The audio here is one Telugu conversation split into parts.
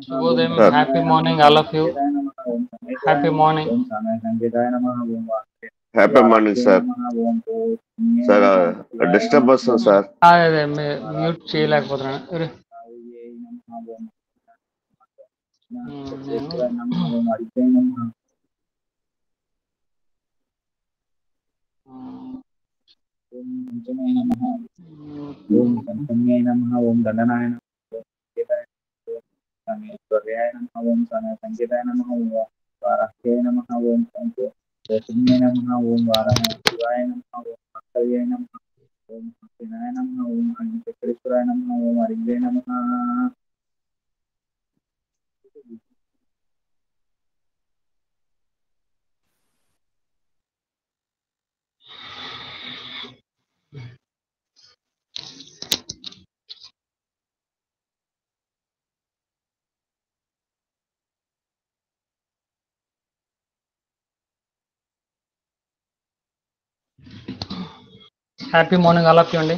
Shubhodayam, sir happy morning, all of you. Happy morning. Happy morning sir. Sir disturb వస్తుంది సార్. అదే మ్యూట్ చేయలేకపోతున్నాను. Happy morning all of you అండి.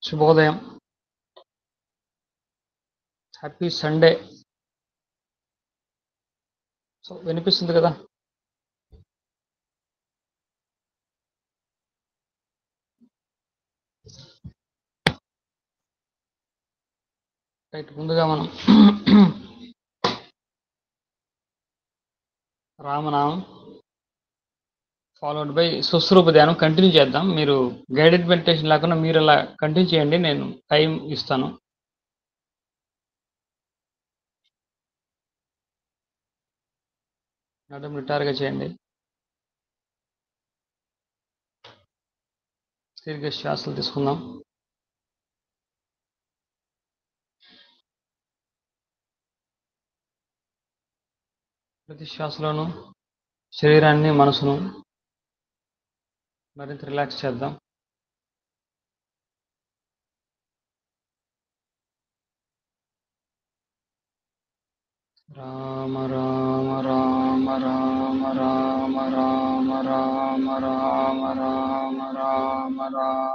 శుభోదయం, హ్యాపీ సండే. సో వినిపిస్తుంది కదా? రైట్, ముందుగా మనం రామనామం ఫాలోడ్ బై సుశ్రూప ధ్యానం కంటిన్యూ చేద్దాం. మీరు గైడెడ్ మెడిటేషన్ లేకుండా మీరు అలా కంటిన్యూ చేయండి, నేను టైం ఇస్తాను. నడుం నిటారుగా చేయండి. దీర్ఘ శ్వాసలు తీసుకుందాం. ప్రతి శ్వాసలోనూ శరీరాన్ని, మనసును మరింత రిలాక్స్ చేద్దాం. రామ రామ రామ రామ రామ రామ రామ రామ రామ రామ రామ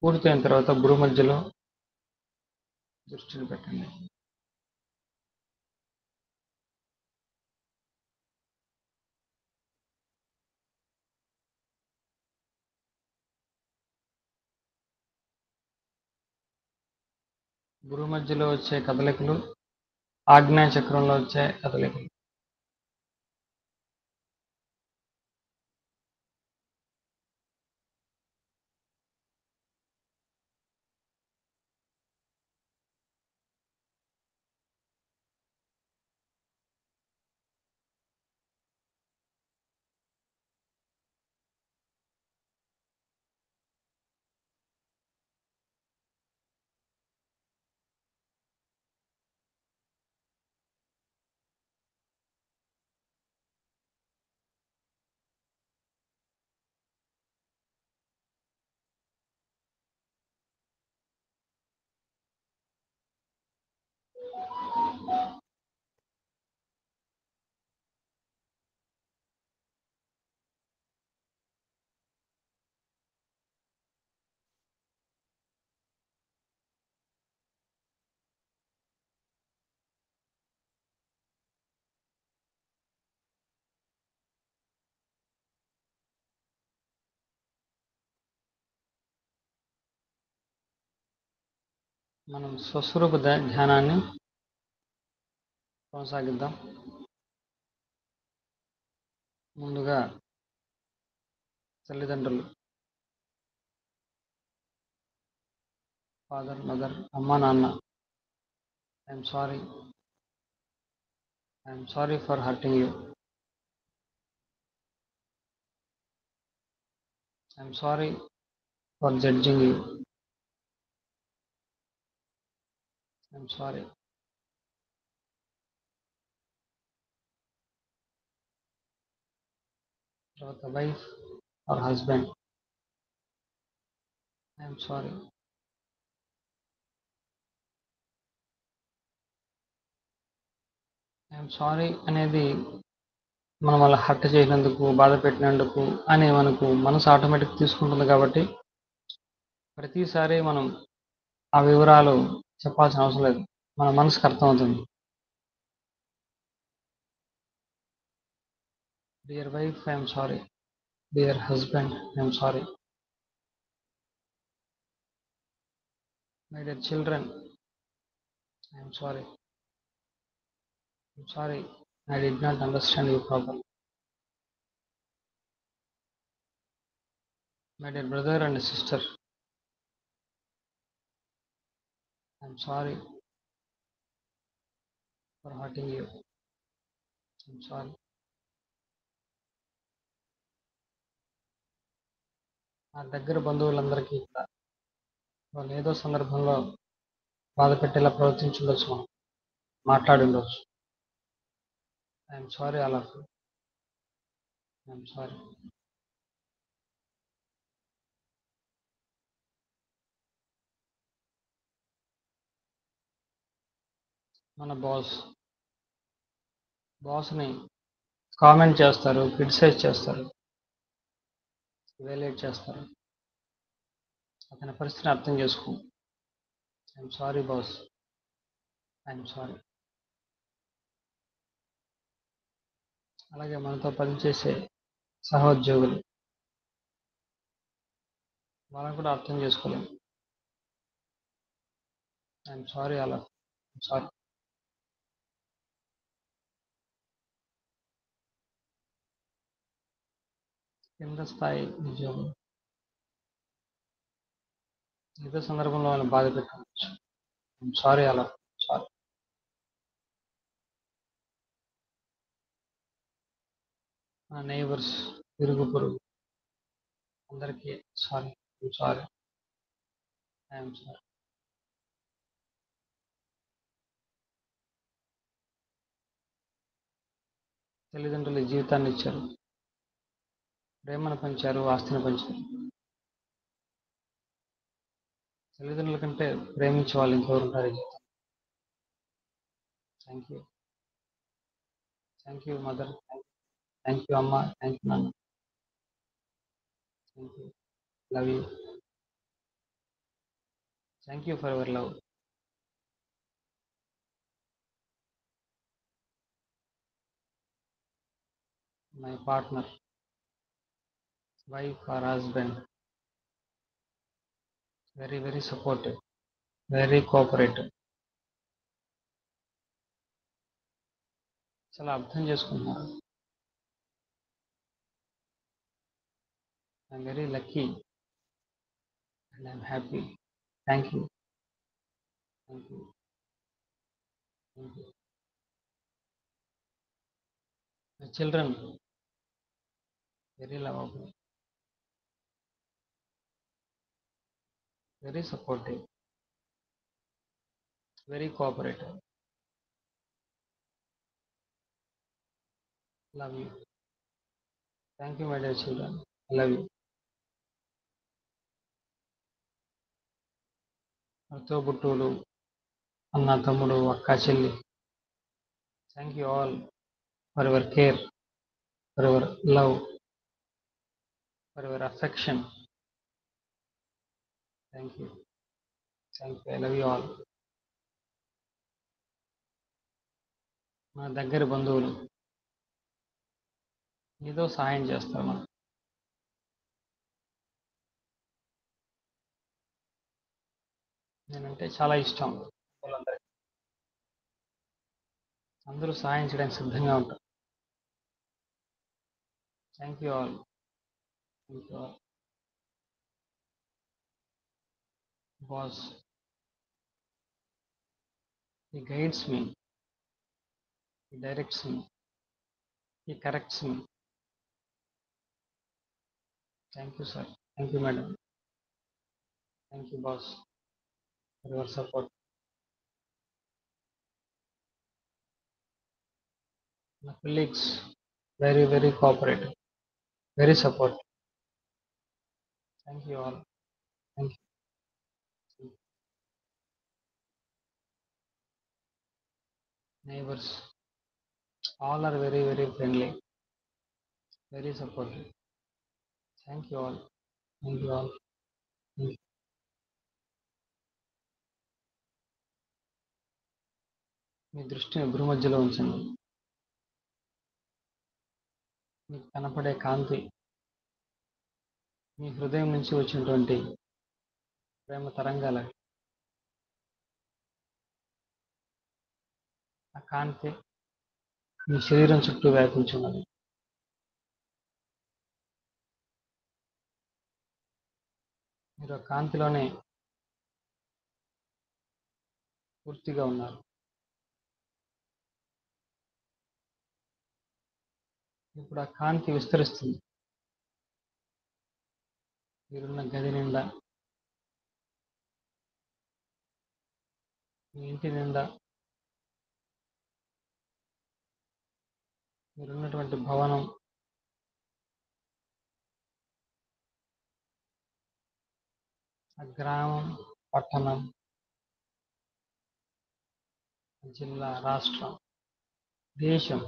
పూర్తయిన తర్వాత భ్రూ మధ్యలో దృష్టిని పెట్టండి. భ్రూ మధ్యలో వచ్చే కదలికలు, ఆగ్నేయ చక్రంలో వచ్చే కదలికలు. మనం స్వస్వరూప ధ్యానాన్ని కొనసాగిద్దాం. ముందుగా తల్లిదండ్రులు, ఫాదర్, మదర్, అమ్మ, నాన్న, I'm sorry for hurting you. I'm sorry for judging you. I'm sorry. తర్వాత wife or husband, I'm sorry. I'm sorry అనేది మనం వాళ్ళ హర్ట్ చేసినందుకు, బాధ పెట్టినందుకు అని మనకు మనసు ఆటోమేటిక్ తీసుకుంటుంది. కాబట్టి ప్రతిసారి మనం ఆ వివరాలు చెప్పాల్సిన అవసరం లేదు, మన మనసుకు అర్థమవుతుంది. Dear wife, I'm sorry. Dear husband, I'm sorry. My dear children, I'm sorry. I'm sorry, I did not understand you properly. My dear brother and sister, I'm sorry for hurting you. I'm sorry. నా దగ్గర బంధువులందరికీ కూడా వాళ్ళు ఏదో సందర్భంలో బాధ పెట్టేలా ప్రవర్తించుండొచ్చు, మనం మాట్లాడి ఉండొచ్చు. I'm sorry all of you. I'm sorry. మన బాస్ని కామెంట్ చేస్తారు, క్రిటిసైజ్ చేస్తారు, వేలేట్ చేస్తారు. అతని పరిస్థితిని అర్థం చేసుకో. I'm sorry boss, I'm sorry. అలాగే మనతో పనిచేసే సహోద్యోగులు, వాళ్ళని కూడా అర్థం చేసుకోలేము. I'm sorry all of you. Sorry. కింద స్థాయి ఉద్యోగులు ఏదో సందర్భంలో వాళ్ళని బాధ పెట్టవచ్చు. I'm sorry all of you. Sorry. మన నైబర్స్, ఇరుగు పొరుగు అందరికీ sorry. I'm sorry. I'm sorry. తల్లిదండ్రులు జీవితాన్ని ఇచ్చారు, ప్రేమను పంచారు, ఆస్తిని పంచారు. తల్లిదండ్రుల కంటే ప్రేమించే వాళ్ళు ఇంకెవరు ఉంటారు ఈ జీవితం. Thank you. Thank you mother. Thank you అమ్మ. థ్యాంక్ యూ నాన్న. Thank you. Love you. Thank you for your love. My partner, wife or husband, very, very supportive, very cooperative. చాలా అర్థం చేసుకుంటున్నారు. I'm very lucky and I'm happy. Thank you. Thank you. Thank you. My children, very lovable, very supportive, very cooperative. Love you. Thank you, my dear children. I love you. తోబుట్టువులు, అన్న, తమ్ముడు, అక్క, చెల్లి, thank you all for your care, for your love, for your affection. Thank you. Thank you. I love you all. మన దగ్గర బంధువులు ఏదో సహాయం చేస్తారు మనం. నేనంటే చాలా ఇష్టం వాళ్ళందరికీ. అందరూ సహాయం చేయడానికి సిద్ధంగా ఉంటారు. Thank you all. Thank you all. Boss, he guides me, he directs me, he corrects me. Thank you, sir. Thank you, madam. Thank you, boss, for your support. My colleagues, very, very cooperative, very supportive. Thank you all. Thank you. Neighbors, all are very, very friendly, very supportive. Thank you all. Thank you all. Thank you. మీ దృష్టిని భూమధ్యలో ఉంచండి. మీకు కనపడే కాంతి మీ హృదయం నుంచి వచ్చినటువంటి ప్రేమ తరంగాల. ఆ కాంతి మీ శరీరం చుట్టూ వ్యాపించున్నది. మీరు ఆ కాంతిలోనే పూర్తిగా ఉన్నారు. ఇప్పుడు ఆ కాంతి విస్తరిస్తుంది. మీరున్న గది నిండా, మీ ఇంటి నిండా, మీరున్నటువంటి భవనం, ఆ గ్రామం, పట్టణం, జిల్లా, రాష్ట్రం, దేశం,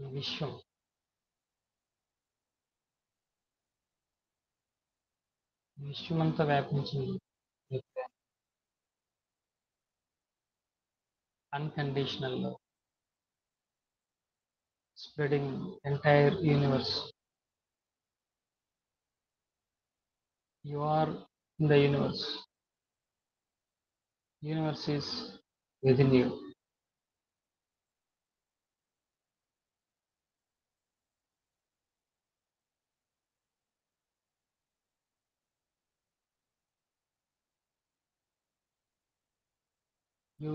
ఈ విశ్వం విశ్వమంతా వ్యాపించింది. Unconditional love, spreading entire universe. You are in the universe. Universe is within you. You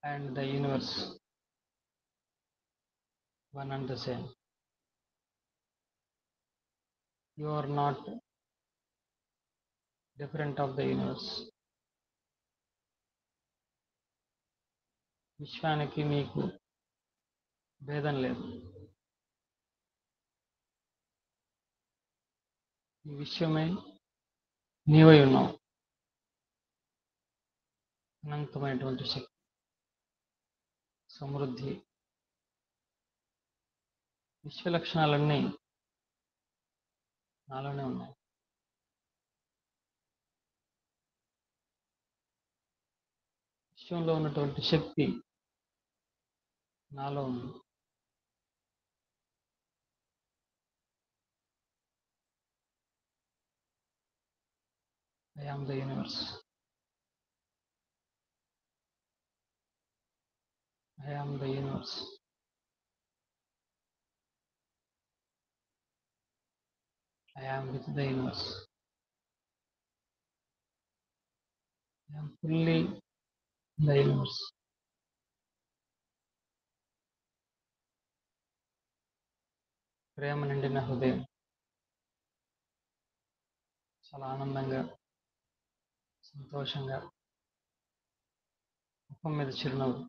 and the universe, one and the same. You are not different of the universe. విశ్వానికి మీకు భేదం లేదు. ఈ విశ్వమే నీవై ఉన్నావు. అనంతమైనటువంటి శక్తి, సమృద్ధి, విశ్వ లక్షణాలన్నీ నాలోనే ఉన్నాయి. విశ్వంలో ఉన్నటువంటి శక్తి నాలో ఉంది. I am the universe. I am the universe. I am with the universe. I am fully the universe. ప్రేమ నిండిన హృదయం, చాలా ఆనందంగా, సంతోషంగా, ముఖం మీద చిరునవ్వు.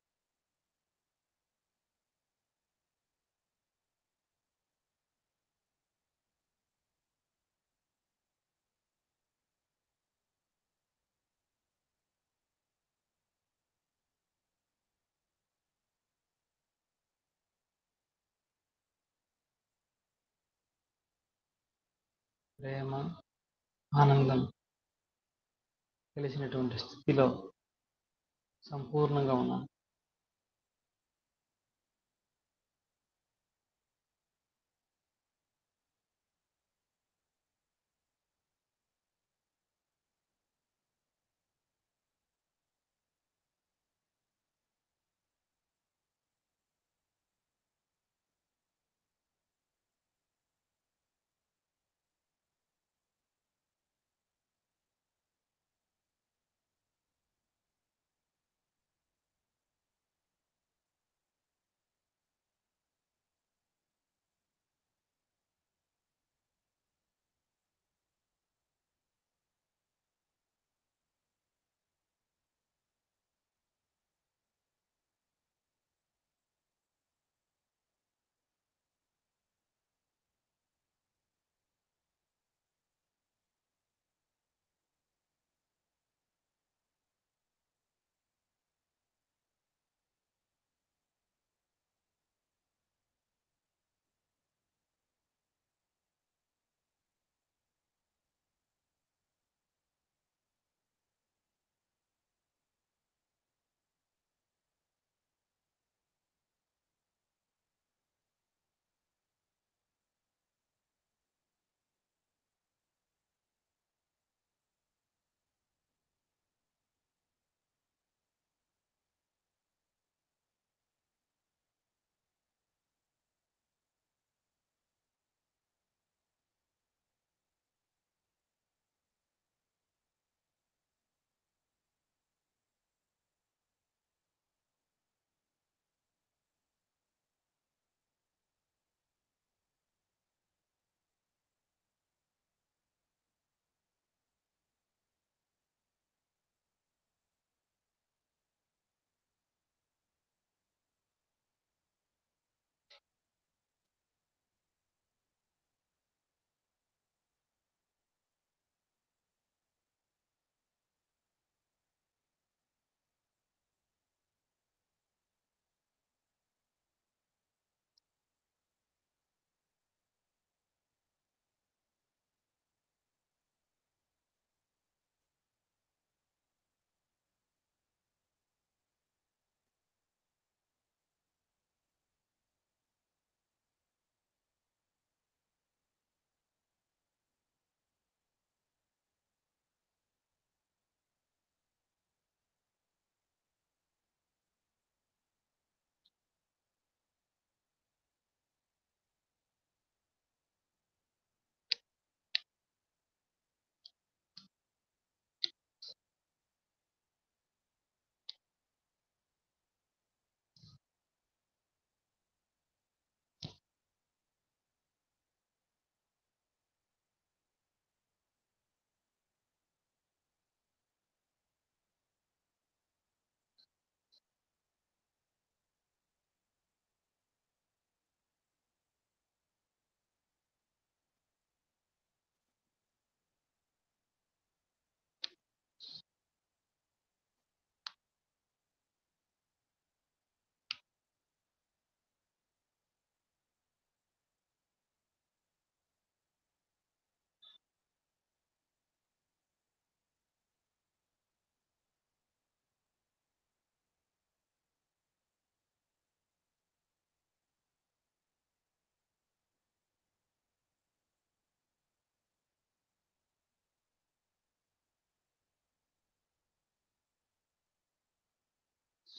ప్రేమ, ఆనందం తెలిసినటువంటి స్థితిలో సంపూర్ణంగా ఉన్నాను.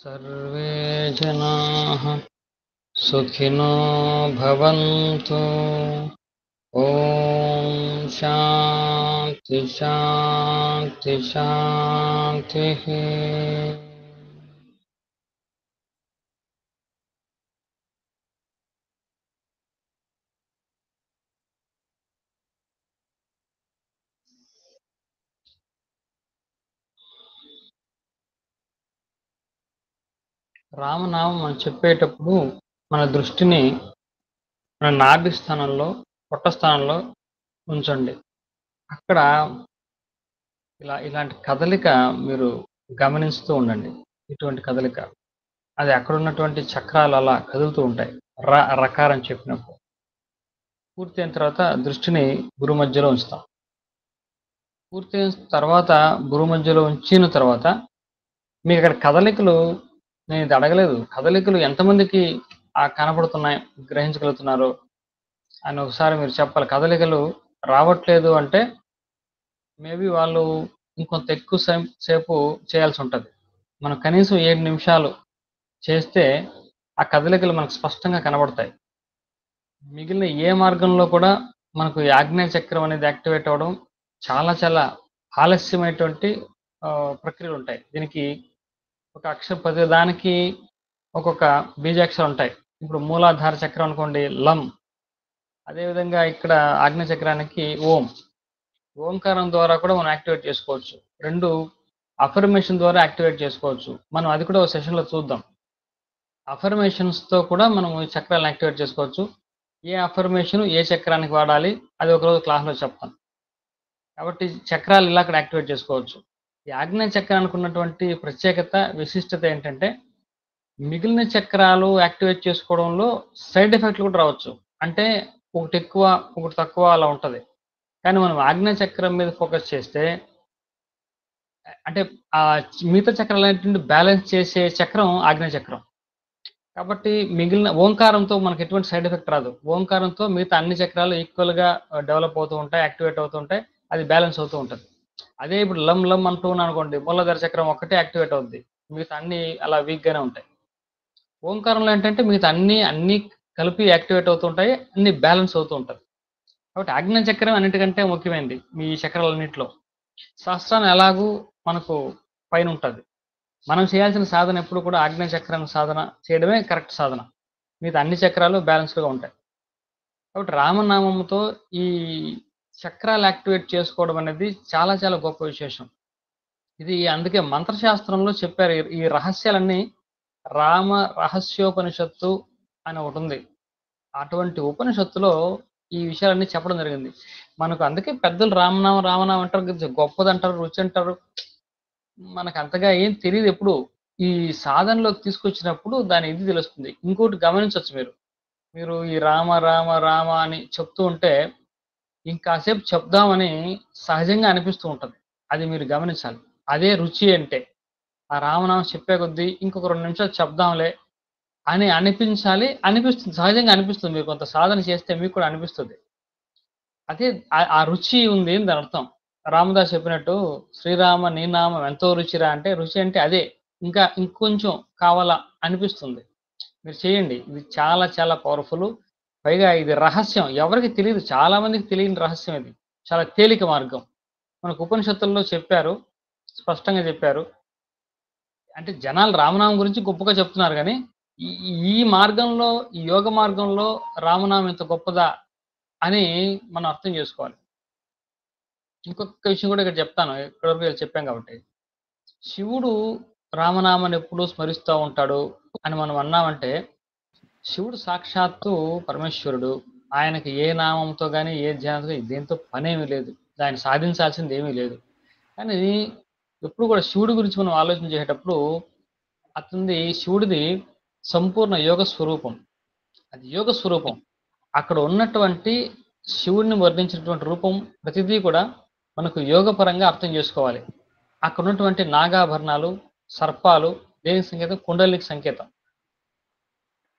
సర్వే జనాః సుఖినో భవంతు. ఓం శాంతి శాంతి శాంతి. రామనామం మనం చెప్పేటప్పుడు మన దృష్టిని మన నాభి స్థానంలో, పొట్ట స్థానంలో ఉంచండి. అక్కడ ఇలాంటి కదలిక మీరు గమనిస్తూ ఉండండి. ఇటువంటి కదలిక అది అక్కడ ఉన్నటువంటి చక్రాలు అలా కదులుతూ ఉంటాయి. రకారం చెప్పినప్పుడు పూర్తయిన తర్వాత దృష్టిని గురు మధ్యలో ఉంచుతాం. పూర్తయిన తర్వాత గురు మధ్యలో ఉంచిన తర్వాత మీకు అక్కడ కదలికలు, నేను ఇది అడగలేదు, కదలికలు ఎంతమందికి కనపడుతున్నాయి, గ్రహించగలుగుతున్నారు అని ఒకసారి మీరు చెప్పాలి. కదలికలు రావట్లేదు అంటే మేబీ వాళ్ళు ఇంకొంత ఎక్కువ సేపు చేయాల్సి ఉంటుంది. మనం కనీసం 7 నిమిషాలు చేస్తే ఆ కదలికలు మనకు స్పష్టంగా కనబడతాయి. మిగిలిన ఏ మార్గంలో కూడా మనకు ఈ ఆగ్నేయ చక్రం అనేది యాక్టివేట్ అవ్వడం చాలా చాలా ఆలస్యమైనటువంటి ప్రక్రియలు ఉంటాయి. దీనికి ఒక అక్షరం, ప్రతి దానికి ఒక్కొక్క బీజాక్షరం ఉంటాయి. ఇప్పుడు మూలాధార చక్రం అనుకోండి, లం. అదేవిధంగా ఇక్కడ ఆగ్నేయ చక్రానికి ఓం. ఓంకారం ద్వారా కూడా మనం యాక్టివేట్ చేసుకోవచ్చు. 2 అఫర్మేషన్ ద్వారా యాక్టివేట్ చేసుకోవచ్చు. మనం అది కూడా ఒక సెషన్లో చూద్దాం. అఫర్మేషన్స్తో కూడా మనం ఈ చక్రాలను యాక్టివేట్ చేసుకోవచ్చు. ఏ అఫర్మేషన్ ఏ చక్రానికి వాడాలి అది ఒకరోజు క్లాస్లో చెప్తాను. కాబట్టి చక్రాలు ఇలా అక్కడ యాక్టివేట్ చేసుకోవచ్చు. ఈ ఆగ్నేయ చక్రానికి ఉన్నటువంటి ప్రత్యేకత, విశిష్టత ఏంటంటే మిగిలిన చక్రాలు యాక్టివేట్ చేసుకోవడంలో సైడ్ ఎఫెక్ట్లు కూడా రావచ్చు. అంటే ఒకటి ఎక్కువ ఒకటి తక్కువ అలా ఉంటుంది. కానీ మనం ఆగ్నేయ చక్రం మీద ఫోకస్ చేస్తే అంటే ఆ మిగతా చక్రాలన్నింటిని బ్యాలెన్స్ చేసే చక్రం ఆగ్నేయ చక్రం. కాబట్టి మిగిలిన ఓంకారంతో మనకు ఎటువంటి సైడ్ ఎఫెక్ట్ రాదు. ఓంకారంతో మిగతా అన్ని చక్రాలు ఈక్వల్గా డెవలప్ అవుతూ ఉంటాయి, యాక్టివేట్ అవుతూ ఉంటాయి, అది బ్యాలెన్స్ అవుతూ ఉంటుంది. అదే ఇప్పుడు లం లం అంటూ అనుకోండి, మూలాధార చక్రం ఒక్కటే యాక్టివేట్ అవుద్ది, మిగతా అన్ని అలా వీక్గానే ఉంటాయి. ఓంకారంలో ఏంటంటే మిగతా అన్ని కలిపి యాక్టివేట్ అవుతూ ఉంటాయి, అన్ని బ్యాలెన్స్ అవుతూ ఉంటుంది. కాబట్టి ఆగ్నేయ చక్రం అన్నిటికంటే ముఖ్యమైనది మీ చక్రాలన్నింటిలో. సహస్రాన్ని ఎలాగూ మనకు పైన ఉంటుంది. మనం చేయాల్సిన సాధన ఎప్పుడు కూడా ఆగ్నేయ చక్రాన్ని సాధన చేయడమే కరెక్ట్ సాధన. మిగతా అన్ని చక్రాలు బ్యాలెన్స్డ్గా ఉంటాయి. కాబట్టి రామనామంతో ఈ చక్రాలు యాక్టివేట్ చేసుకోవడం అనేది చాలా చాలా గొప్ప విశేషం. ఇది అందుకే మంత్రశాస్త్రంలో చెప్పారు. ఈ రహస్యాలన్నీ రామ రహస్యోపనిషత్తు అని ఒకటి ఉంది. అటువంటి ఉపనిషత్తులో ఈ విషయాలన్నీ చెప్పడం జరిగింది. మనకు అందుకే పెద్దలు రామనామం అంటారు, గొప్పదంటారు, రుచి అంటారు. మనకు అంతగా ఏం తెలియదు. ఎప్పుడు ఈ సాధనలోకి తీసుకొచ్చినప్పుడు దాని ఇది తెలుస్తుంది. ఇంకోటి గమనించవచ్చు, మీరు ఈ రామ రామ రామ అని చెప్తూ ఉంటే ఇంకాసేపు చెప్దామని సహజంగా అనిపిస్తూ ఉంటుంది. అది మీరు గమనించాలి. అదే రుచి అంటే ఆ రామనామం చెప్పే కొద్దీ ఇంకొక 2 నిమిషాలు చెప్దాంలే అని అనిపిస్తుంది, సహజంగా అనిపిస్తుంది. మీరు కొంత సాధన చేస్తే మీకు కూడా అనిపిస్తుంది. అదే ఆ రుచి ఉంది అని దాని అర్థం. రామదాస్ చెప్పినట్టు శ్రీరామ నీ నామం ఎంతో రుచిరా అంటే, రుచి అంటే అదే. ఇంకా ఇంకొంచెం కావాలా అనిపిస్తుంది. మీరు చేయండి. ఇది చాలా చాలా పవర్ఫుల్. పైగా ఇది రహస్యం. ఎవరికీ తెలీదు. చాలా మందికి తెలియని రహస్యం ఇది. చాలా తేలిక మార్గం. మనకు ఉపనిషత్తుల్లో చెప్పారు. స్పష్టంగా చెప్పారు. అంటే జనాలు రామనామం గురించి గొప్పగా చెప్తున్నారు గానీ, ఈ ఈ మార్గంలో, ఈ యోగ మార్గంలో రామనామం ఇంత గొప్పదా అని మనం అర్థం చేసుకోవాలి. ఇంకొక విషయం కూడా ఇక్కడ చెప్తాను. ఇప్పటివరకు చెప్పాం కాబట్టి. శివుడు రామనామాన్ని ఎప్పుడూ స్మరిస్తూ ఉంటాడు అని మనం అన్నామంటే, శివుడు సాక్షాత్తు పరమేశ్వరుడు. ఆయనకి ఏ నామంతో గాని, ఏ ధ్యానంతో దేనితో పనేమీ లేదు. ఆయన సాధించాల్సింది ఏమీ లేదు. కానీ ఎప్పుడు కూడా శివుడి గురించి మనం ఆలోచన చేసేటప్పుడు శివుడిది సంపూర్ణ యోగ స్వరూపం. అది యోగ స్వరూపం. అక్కడ ఉన్నటువంటి శివుడిని వర్ణించినటువంటి రూపం ప్రతిదీ కూడా మనకు యోగపరంగా అర్థం చేసుకోవాలి. అక్కడ ఉన్నటువంటి నాగాభరణాలు, సర్పాలు దేని సంకేతం? కుండలికి సంకేతం.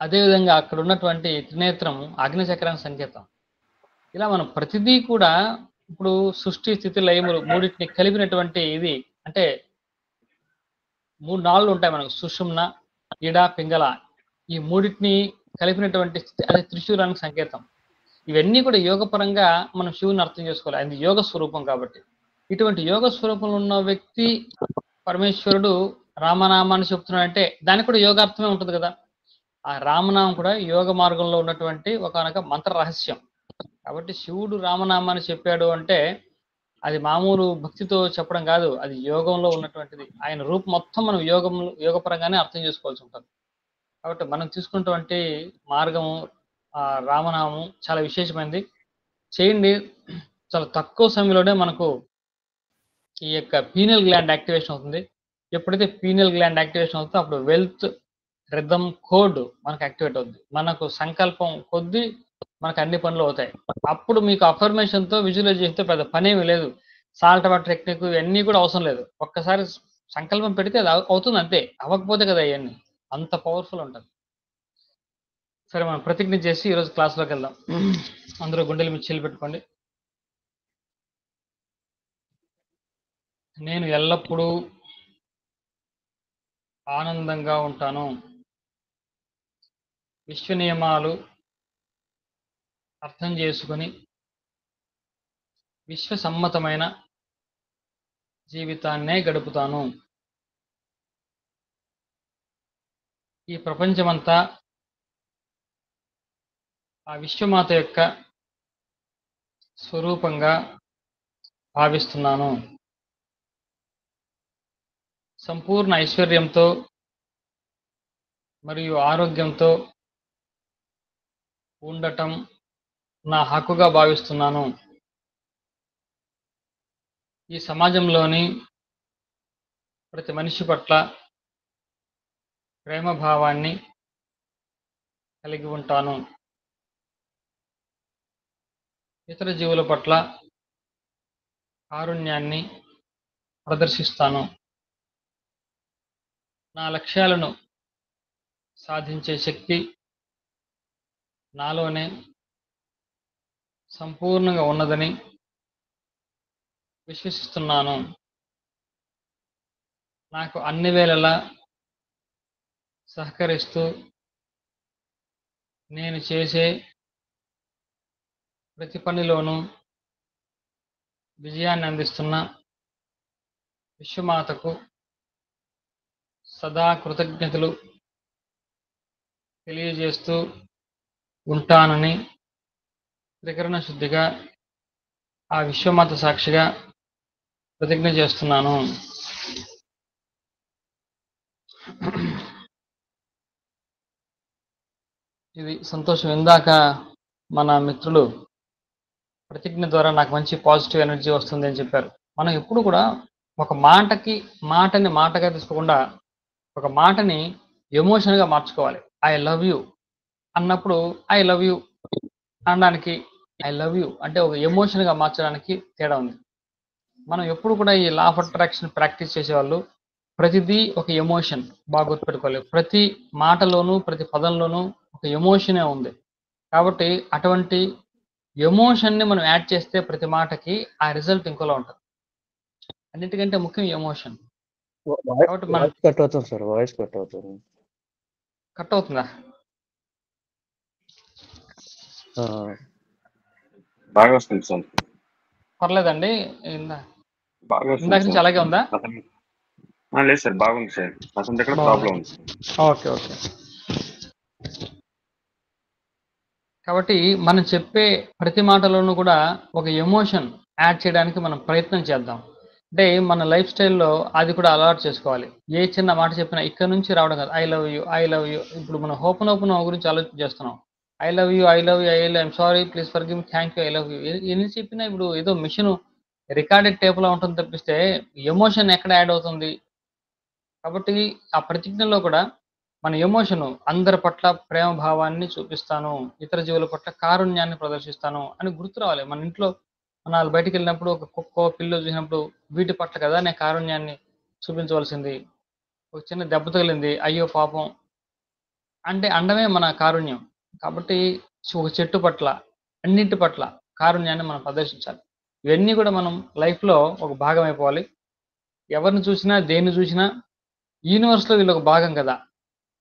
అదేవిధంగా అక్కడ ఉన్నటువంటి త్రినేత్రం ఆగ్నేయ చక్రానికి సంకేతం. ఇలా మనం ప్రతిదీ కూడా ఇప్పుడు సృష్టి స్థితి లయములు మూడింటిని కలిపినటువంటి ఇది. అంటే 3 నాళ్ళు ఉంటాయి మనకు. సుషుమ్న, ఇడ, పింగళ. ఈ మూడిటిని కలిపినటువంటి స్థితి, అది త్రిశూలానికి సంకేతం. ఇవన్నీ కూడా యోగపరంగా మనం శివుని అర్థం చేసుకోవాలి. అది యోగ స్వరూపం కాబట్టి. ఇటువంటి యోగ స్వరూపంలో ఉన్న వ్యక్తి పరమేశ్వరుడు రామనామాన్ని చెప్తున్నాడంటే దానికి కూడా యోగార్థమే ఉంటుంది కదా. ఆ రామనామం కూడా యోగ మార్గంలో ఉన్నటువంటి ఒకానొక మంత్ర రహస్యం. కాబట్టి శివుడు రామనామాన్ని చెప్పాడు అంటే అది మామూలు భక్తితో చెప్పడం కాదు, అది యోగంలో ఉన్నటువంటిది. ఆయన రూపం మొత్తం మనం యోగపరంగానే అర్థం చేసుకోవాల్సి ఉంటుంది. కాబట్టి మనం తీసుకున్నటువంటి మార్గము, రామనామం చాలా విశేషమైనది. చేయండి. చాలా తక్కువ సమయంలోనే మనకు ఈ యొక్క పీనియల్ గ్లాండ్ యాక్టివేషన్ అవుతుంది. ఎప్పుడైతే పీనియల్ గ్లాండ్ యాక్టివేషన్ అవుతుందో అప్పుడు వెల్త్ రిథమ్ కోడ్ మనకు యాక్టివేట్ అవుతుంది. మనకు సంకల్పం కొద్దీ మనకు అన్ని పనులు అవుతాయి. అప్పుడు మీకు అఫర్మేషన్తో, విజువలైజేషన్తో పెద్ద పనేమీ లేదు. సాల్ట్ వాటర్ టెక్నిక్ ఇవన్నీ కూడా అవసరం లేదు. ఒక్కసారి సంకల్పం పెడితే అది అవుతుంది అంతే. అవ్వకపోతే కదా ఇవన్నీ. అంత పవర్ఫుల్ ఉంటుంది. సరే, మనం ప్రతిజ్ఞ చేసి ఈరోజు క్లాస్లోకి వెళ్దాం. అందరూ గుండెల మీద చేతులు పెట్టుకోండి. నేను ఎల్లప్పుడూ ఆనందంగా ఉంటాను. విశ్వ నియమాలు అర్థం చేసుకుని విశ్వసమ్మతమైన జీవితాన్నే గడుపుతాను. ఈ ప్రపంచమంతా ఆ విశ్వమాత యొక్క స్వరూపంగా భావిస్తున్నాను. సంపూర్ణ ఐశ్వర్యంతో మరియు ఆరోగ్యంతో ఉండటం నా హక్కుగా భావిస్తున్నాను. ఈ సమాజంలోని ప్రతి మనిషి పట్ల ప్రేమ భావాన్ని కలిగి ఉంటాను. ఇతర జీవుల పట్ల కారుణ్యాన్ని ప్రదర్శిస్తాను. నా లక్ష్యాలను సాధించే శక్తి నాలోనే సంపూర్ణంగా ఉన్నదని విశ్వసిస్తున్నాను. నాకు అన్ని వేళలా సహకరిస్తూ నేను చేసే ప్రతి పనిలోనూ విజయాన్ని అందిస్తున్న విశ్వమాతకు సదా కృతజ్ఞతలు తెలియజేస్తూ ఉంటానని త్రికరణ శుద్ధిగా ఆ విశ్వమాత సాక్షిగా ప్రతిజ్ఞ చేస్తున్నాను. ఇది సంతోషం. ఇందాక మన మిత్రులు ప్రతిజ్ఞ ద్వారా నాకు మంచి పాజిటివ్ ఎనర్జీ వస్తుంది అని చెప్పారు. మనం ఎప్పుడు కూడా ఒక మాటని మాటగా తీసుకోకుండా ఒక మాటని ఎమోషన్గా మార్చుకోవాలి. ఐ లవ్ యూ అన్నప్పుడు ఐ లవ్ యూ అనడానికి ఐ లవ్ యూ అంటే ఒక ఎమోషన్గా మార్చడానికి తేడా ఉంది. మనం ఎప్పుడు కూడా ఈ లా ఆఫ్ అట్రాక్షన్ ప్రాక్టీస్ చేసేవాళ్ళు ప్రతిదీ ఒక ఎమోషన్ బాగా గుర్తుపెట్టుకోవాలి. ప్రతి మాటలోనూ ప్రతి పదంలోనూ ఒక ఎమోషనే ఉంది. కాబట్టి అటువంటి ఎమోషన్ని మనం యాడ్ చేస్తే ప్రతి మాటకి ఆ రిజల్ట్ ఇంకోలా ఉంటుంది. అన్నిటికంటే ముఖ్యం ఎమోషన్. కాబట్టి మనం కట్ అవుతుంది సార్, వాయిస్ కట్ అవుతుంది. కట్ అవుతుందా? బాగా వస్తుంది సార్. పర్లేదండి. బాగా ఇందాక వస్తుంది నుంచి అలాగే ఉందా? లేదు సార్, బాగుంది సార్. అసలు ఎక్కడ ప్రాబ్లం ఉంది. ఓకే. కాబట్టి మనం చెప్పే ప్రతి మాటలోనూ కూడా ఒక ఎమోషన్ యాడ్ చేయడానికి మనం ప్రయత్నం చేద్దాం. అంటే మన లైఫ్ స్టైల్లో అది కూడా అలవాటు చేసుకోవాలి. ఏ చిన్న మాట చెప్పినా ఇక్కడ నుంచి రావడం కాదు. I love you, I love you. ఇప్పుడు మనం ఓపెన్ గురించి ఆలోచన చేస్తున్నాం. I love you, I love you, I'm sorry, please forgive me, thank you, I love you. ఎన్ని చెప్పినా ఇప్పుడు ఏదో మిషన్ రికార్డెడ్ టేప్లో ఉంటుంది తప్పిస్తే ఎమోషన్ ఎక్కడ యాడ్ అవుతుంది? కాబట్టి ఆ ప్రతిజ్ఞలో కూడా మన ఎమోషన్ అందరి పట్ల ప్రేమ భావాన్ని చూపిస్తాను, ఇతర జీవుల పట్ల కారుణ్యాన్ని ప్రదర్శిస్తాను అని గుర్తు రావాలి. మన ఇంట్లో మనం బయటికి వెళ్ళినప్పుడు ఒక కుక్కో పిల్లో చూసినప్పుడు వీటి పట్ల కదా నేను కారుణ్యాన్ని చూపించవలసింది. ఒక చిన్న దెబ్బ తగిలింది, అయ్యో పాపం అంటే అండమే మన కారుణ్యం. కాబట్టి ఒక చెట్టు పట్ల అన్నింటి పట్ల కారుణ్యాన్ని మనం ప్రదర్శించాలి. ఇవన్నీ కూడా మనం లైఫ్లో ఒక భాగం అయిపోవాలి. ఎవరిని చూసినా దేన్ని చూసినా యూనివర్స్‌లో వీళ్ళొక భాగం కదా!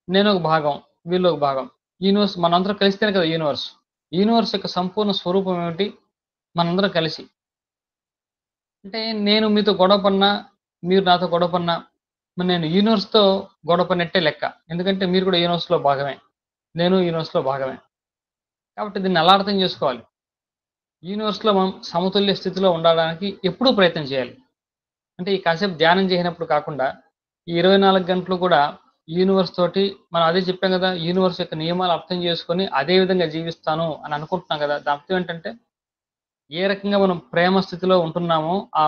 నేనొక భాగం, వీళ్ళొక భాగం. యూనివర్స్ మనందరం కలిస్తేనే కదా యూనివర్స్. యూనివర్స్ యొక్క సంపూర్ణ స్వరూపం ఏమిటి? మనందరం కలిసి. అంటే నేను మీతో గొడవ పడినా, మీరు నాతో గొడవ పడినా, మరి నేను యూనివర్స్‌తో గొడవ పడినట్టే లెక్క. ఎందుకంటే మీరు కూడా యూనివర్స్‌లో భాగమే. నేను యూనివర్స్‌లో భాగమే. కాబట్టి దీన్ని ఎలా అర్థం చేసుకోవాలి? యూనివర్స్‌లో మనం సమతుల్య స్థితిలో ఉండడానికి ఎప్పుడూ ప్రయత్నం చేయాలి. అంటే ఈ కాసేపు ధ్యానం చేసినప్పుడు కాకుండా, ఈ 24 గంటలు కూడా యూనివర్స్ తోటి మనం అదే చెప్పాం గదా! యూనివర్స్ యొక్క నియమాలు అర్థం చేసుకొని అదే విధంగా జీవిస్తాను అని అనుకుంటున్నాం గదా! దాని అర్థం ఏంటంటే, ఏ రకంగా మనం ప్రేమ స్థితిలో ఉంటున్నామో ఆ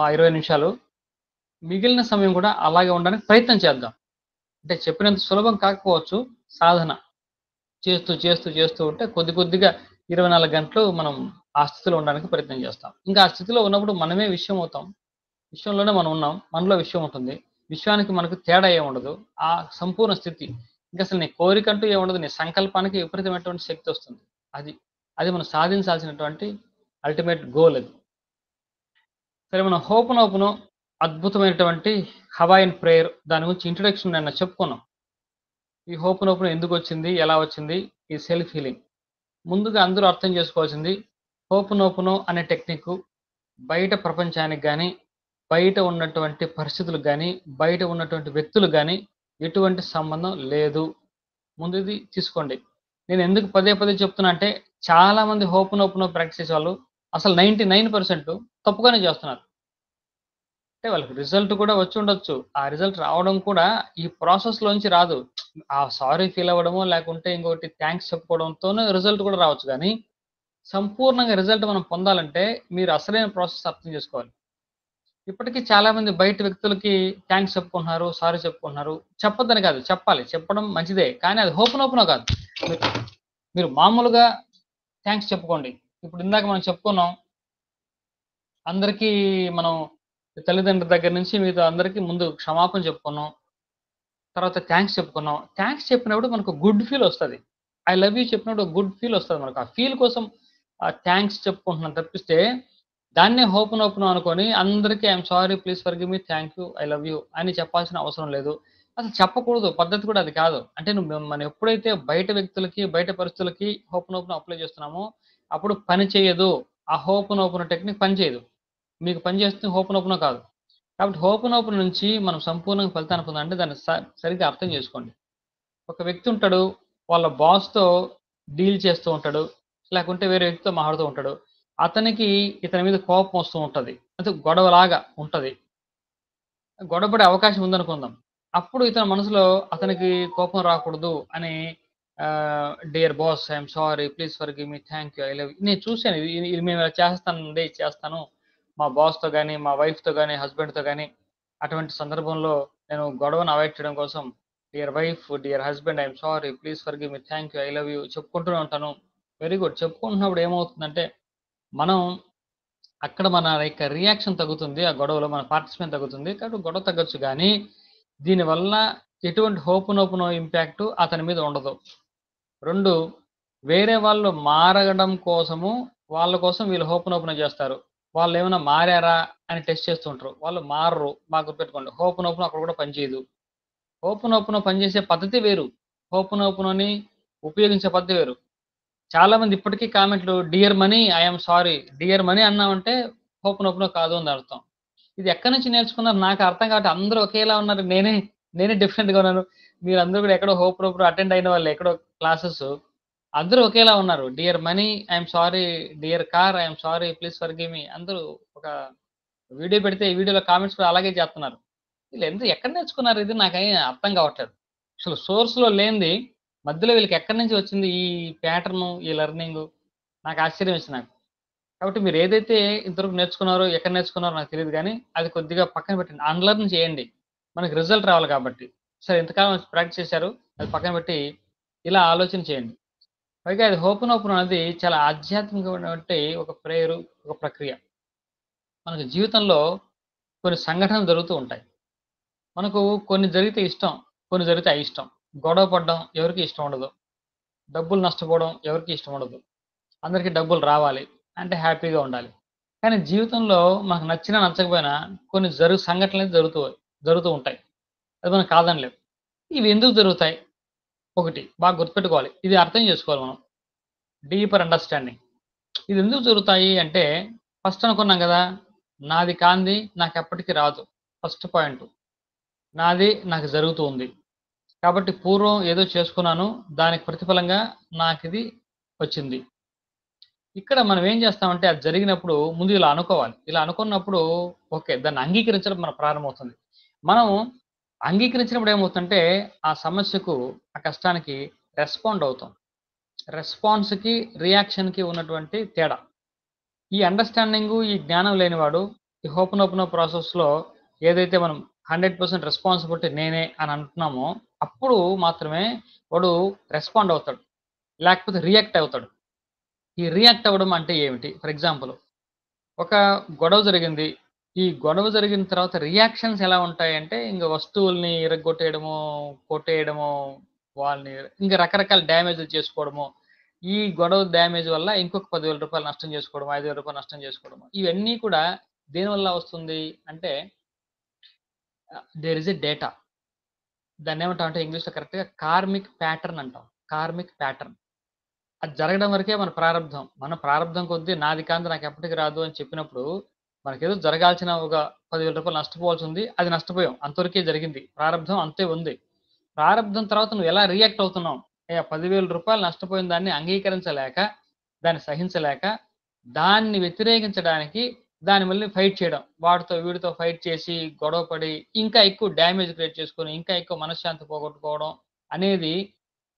20 నిమిషాలు, మిగిలిన సమయం కూడా అలాగే ఉండడానికి ప్రయత్నం చేద్దాం. అంటే చెప్పినంత సులభం కాకపోవచ్చు సాధన. చేస్తూ ఉంటే కొద్ది కొద్దిగా 24 గంటలు మనం ఆ స్థితిలో ఉండడానికి ప్రయత్నం చేస్తాం. ఇంకా ఆ స్థితిలో ఉన్నప్పుడు మనమే విషయం అవుతాం. విశ్వంలోనే మనం ఉన్నాం. మనలో విశ్వం ఉంటుంది. విశ్వానికి మనకు తేడా ఏముండదు. ఆ సంపూర్ణ స్థితి. ఇంకసలు నీ కోరికంటూ ఏముండదు. నీ సంకల్పానికి విపరీతమైనటువంటి శక్తొస్తుంది. అది. అది మనం సాధించాల్సినటువంటి అల్టిమేట్ గోల్ అది. సరే మనం హోపనోపనో అద్భుతమైనటువంటి హవాయిన్ ప్రేయర్ దాని గురించి ఇంట్రొడక్షన్ నిన్న చెప్పుకున్నాం. ఈ హోపనోపనో ఎందుకొచ్చింది? ఎలా వచ్చింది? ఈ సెల్ఫ్ హీలింగ్. ముందుగా అందరూ అర్థం చేసుకోవాల్సింది హోపనోపనో అనే టెక్నిక్కు బయట ప్రపంచానికి గాని, బయట ఉన్నటువంటి పరిస్థితులకు గాని, బయట ఉన్నటువంటి వ్యక్తులకు గాని ఎటువంటి సంబంధం లేదు. ముందు ఇది తీసుకోండి. నేనెందుకు పదే పదే చెప్తున్నా అంటే, చాలా మంది హోపనోపనో ప్రాక్టీస్ చేసేవాళ్ళు అసలు 99% తప్పుగానే చేస్తున్నారు. అంటే వాళ్ళకి రిజల్ట్ కూడా వచ్చుండొచ్చు. ఆ రిజల్ట్ రావడం కూడా ఈ ప్రాసెస్‌లోంచి రాదు. ఆ సారీ ఫీల్ అవ్వడమో, లేకుంటే ఇంకోటి థాంక్స్ చెప్పుకోవడంతోనే రిజల్ట్ కూడా రావచ్చు గానీ, సంపూర్ణంగా రిజల్ట్ మనం పొందాలంటే, మీరు అసలైన ప్రాసెస్ అర్థం చేసుకోవాలి. ఇప్పటికీ చాలా మంది బయట వ్యక్తులకి థాంక్స్ చెప్పుకుంటున్నారు, సారీ చెప్పుకుంటున్నారు. చెప్పొద్దని కాదు, చెప్పాలి. చెప్పడం మంచిదే. కానీ అది ఓపెన్ కాదు. మీరు మీరు మామూలుగా థాంక్స్ చెప్పుకోండి. ఇప్పుడు ఇందాక మనం చెప్పుకున్నాం. అందరికీ మనం తల్లిదండ్రుల దగ్గర నుంచి మిగతా అందరికి ముందు క్షమాపణ చెప్పుకున్నాం. తర్వాత థాంక్స్ చెప్పుకున్నాం. థాంక్స్ చెప్పినప్పుడు మనకు గుడ్ ఫీల్ ఒస్తది. ఐ లవ్ యూ చెప్పినప్పుడు ఒక గుడ్ ఫీల్ ఒస్తది మనకు. ఆ ఫీల్ కోసం థాంక్స్ చెప్పుకుంటున్నాం తప్పిస్తే, దాన్నే ఓపెన్ అనుకోని అందరికి I'm sorry, please forgive me, thank you, I love you అని చెప్పాల్సిన అవసరం లేదు. అసలు చెప్పకూడదు. పద్ధతి కూడా అది కాదు. అంటే మనం ఎప్పుడైతే బయట వ్యక్తులకి, బయట పరిస్థితులకి ఓపెన్ అప్లై చేస్తున్నామో, అప్పుడు పని చేయదు. ఆ ఓపెన్ టెక్నిక్ పని చేయదు. మీకు పని చేస్తుంది ఓపెన్ కాదు. కాబట్టి ఓపెన్ నుంచి మనం సంపూర్ణంగా ఫలితాన్ని పొందాలంటే దాన్ని సరిగ్గా అర్థం చేసుకోండి. ఒక వ్యక్తి ఉంటాడు. వాళ్ళ బాస్‌తో డీల్ చేస్తూ ఉంటాడు. లేకుంటే వేరే వ్యక్తితో మాట్లాడుతూ ఉంటాడు. అతనికి ఇతని మీద కోపం వస్తూ ఉంటది. అంటే గొడవలాగా ఉంటది. గొడవపడే అవకాశం ఉందనుకుందాం. అప్పుడు ఇతని మనసులో అతనికి కోపం రాకూడదు అని dear boss, I am sorry, please forgive me, thank you, I love you. నేను చూసాను. ఇది మేము ఇలా చేస్తానండి, చేస్తాను. మా బాస్‌తో గాని, మా వైఫ్‌తో గాని, హస్బెండ్‌తో గాని అటువంటి సందర్భంలో నేను గొడవను అవాయిడ్ చేయడం కోసం dear wife, dear husband, I am sorry, please forgive me, thank you, I love you చెప్పుకుంటూనే ఉంటాను. Very good. చెప్పుకుంటున్నప్పుడు ఏమవుతుందంటే, మనం అక్కడ మన యొక్క రియాక్షన్ తగ్గుతుంది. ఆ గొడవలో మన పార్టిసిపేషన్ తగ్గుతుంది. కాబట్టి గొడవ తగ్గొచ్చు గానీ, దీనివల్ల ఎటువంటి హోపనోపనో ఇంపాక్ట్ అతని మీద ఉండదు. 2 వేరే వాళ్ళు మారడం కోసము, వాళ్ళ కోసం వీళ్ళు హోపనోపనో జేస్తారు. వాళ్ళేమైనా మారారా అని టెస్ట్ చేస్తూ ఉంటారు. వాళ్ళు మారరు. బాగా గుర్తుపెట్టుకోండి. హోపనోపనో అక్కడ కూడా పనిచేయదు. ఓపెన్ పనిచేసే పద్ధతి వేరు. ఓపెన్ ఉపయోగించే పద్ధతి వేరు. చాలా మంది ఇప్పటికీ కామెంట్‌లు dear money, I am sorry. Dear money అన్నామంటే ఓపెన్ కాదు అని అర్థం. ఇది ఎక్కడి నుంచి నేర్చుకున్నారు నాకు అర్థం కావట్లే. అందరూ ఒకేలా ఉన్నారు. నేనే డిఫరెంట్‌గా ఉన్నాను. మీరందరూ కూడా ఎక్కడో ఓపెన్ అటెండ్ అయిన వాళ్ళే ఎక్కడో క్లాసెస్. అందరూ ఒకేలా ఉన్నారు. Dear money, I am sorry. Dear car, I am sorry. Please forgive మీ. అందరూ ఒక వీడియో పెడితే ఈ వీడియోలో కామెంట్స్ కూడా అలాగే చేస్తున్నారు. వీళ్ళెందు ఎక్కడ నేర్చుకున్నారు ఇది? నాకేం అర్థం కావట్లేదు. అసలు సోర్స్‌లో లేనిది మధ్యలో వీళ్ళకి ఎక్కడి నుంచి వచ్చింది ఈ ప్యాటర్ను, ఈ లెర్నింగు? నాకు ఆశ్చర్యం వేసింది నాకు. కాబట్టి మీరేదైతే ఇంతవరకు నేర్చుకున్నారో, ఎక్కడ నేర్చుకున్నారో నాకు తెలీదు గానీ, అది కొద్దిగా పక్కన పెట్టండి. అన్‌లెర్న్ చేయండి. మనకి రిజల్ట్ రావాలి కాబట్టి. సరే ఇంతకాలం ప్రాక్టీస్ చేశారు. అది పక్కన పెట్టి ఇలా ఆలోచన చేయండి. పైగా అది ఓపెన్ అనేది చాలా ఆధ్యాత్మికమైనటువంటి ఒక ప్రేయరు, ఒక ప్రక్రియ. మనకు జీవితంలో కొన్ని సంఘటనలు జరుగుతూ ఉంటాయి. మనకు కొన్ని జరిగితే ఇష్టం, కొన్ని జరిగితే అయిష్టం. గొడవ పడడం ఎవరికీ ఇష్టం ఉండదు. డబ్బులు నష్టపోవడం ఎవరికీ ఇష్టం ఉండదు. అందరికి డబ్బులు రావాలి. అంటే హ్యాపీగా ఉండాలి. కానీ జీవితంలో మనకు నచ్చినా, నచ్చకపోయినా కొన్ని సంఘటనలనేవి జరుగుతూ జరుగుతూ ఉంటాయి. అది మనం కాదనలేం. ఇవి ఎందుకు జరుగుతాయి? ఒకటి బాగా గుర్తుపెట్టుకోవాలి. ఇది అర్థం చేసుకోవాలి మనం. Deeper understanding. ఇది ఎందుకు జరుగుతాయి అంటే, ఫస్ట్ అనుకున్నాం గదా! నాది కానిది నాకెప్పటికి రాదు. First point. నాది నాకు జరుగుతూ ఉంది. కాబట్టి పూర్వం ఏదో చేసుకున్నాను. దానికి ప్రతిఫలంగా నాకిది వచ్చింది. ఇక్కడ మనం ఏం చేస్తామంటే అది జరిగినప్పుడు ముందు ఇలా అనుకోవాలి. ఇలా అనుకున్నప్పుడు ఓకే. దాన్ని అంగీకరించడం మన ప్రారంభమవుతుంది. మనం అంగీకరించినప్పుడు ఏమవుతుందంటే, ఆ సమస్యకు, ఆ కష్టానికి రెస్పాండ్ అవుతాం. రెస్పాన్స్‌కి, రియాక్షన్‌కి ఉన్నటువంటి తేడా. ఈ అండర్‌స్టాండింగు, ఈ జ్ఞానం లేనివాడు ఈ హోపోనోపోనో ప్రాసెస్‌లో ఏదైతే మనం 100% రెస్పాన్సిబిలిటీ నేనే అని అంటున్నామో, అప్పుడు మాత్రమే వాడు రెస్పాండ్ అవుతాడు. లేకపోతే రియాక్ట్ అవుతాడు. ఈ రియాక్ట్ అవ్వడం అంటే ఏమిటి? ఫర్ ఎగ్జాంపుల్ ఒక గొడవ జరిగింది. ఈ గొడవ జరిగిన తర్వాత రియాక్షన్స్ ఎలా ఉంటాయంటే, ఇంక వస్తువుల్ని ఇరగ్గొట్టేయడము, కొట్టేయడము, వాళ్ళని ఇంక రకరకాల డ్యామేజ్‌లు చేసుకోవడము. ఈ గొడవ డ్యామేజ్ వల్ల ఇంకొక రూ. 10,000 నష్టం చేసుకోవడం, రూ. 5,000 నష్టం చేసుకోవడం. ఇవన్నీ కూడా దేనివల్ల వస్తుంది అంటే దేర్ ఈస్ ఎ డేటా. దాన్నేమంటామంటే ఇంగ్లీష్‌లో కరెక్ట్‌గా కార్మిక్ ప్యాటర్న్ అంటాం. Karmic pattern. అది జరగడం వరకే మన ప్రారబ్ధం. మన ప్రారబ్ధం కొద్దీ నాది కానిది నాకెప్పటికి రాదు అని చెప్పినప్పుడు, మనకేదో జరగాల్సిన ఒక రూ. 10,000 నష్టపోవాల్సుంది. అది నష్టపోయాం. అంతవరకే జరిగింది. ప్రారబ్ధం అంతే ఉంది. ప్రారబ్ధం తర్వాత నువ్వు ఎలా రియాక్ట్ అవుతున్నావు? ఆ రూ. 10,000 నష్టపోయిన దాన్ని అంగీకరించలేక, దాన్ని సహించలేక, దాన్ని వ్యతిరేకించడానికి దాన్ని మళ్ళీ ఫైట్ చేయడం. వాడితో వీడితో ఫైట్ చేసి, గొడవ పడి, ఇంకా ఎక్కువ డ్యామేజ్ క్రియేట్ చేసుకొని, ఇంకా ఎక్కువ మనశ్శాంతి పోగొట్టుకోవడం అనేది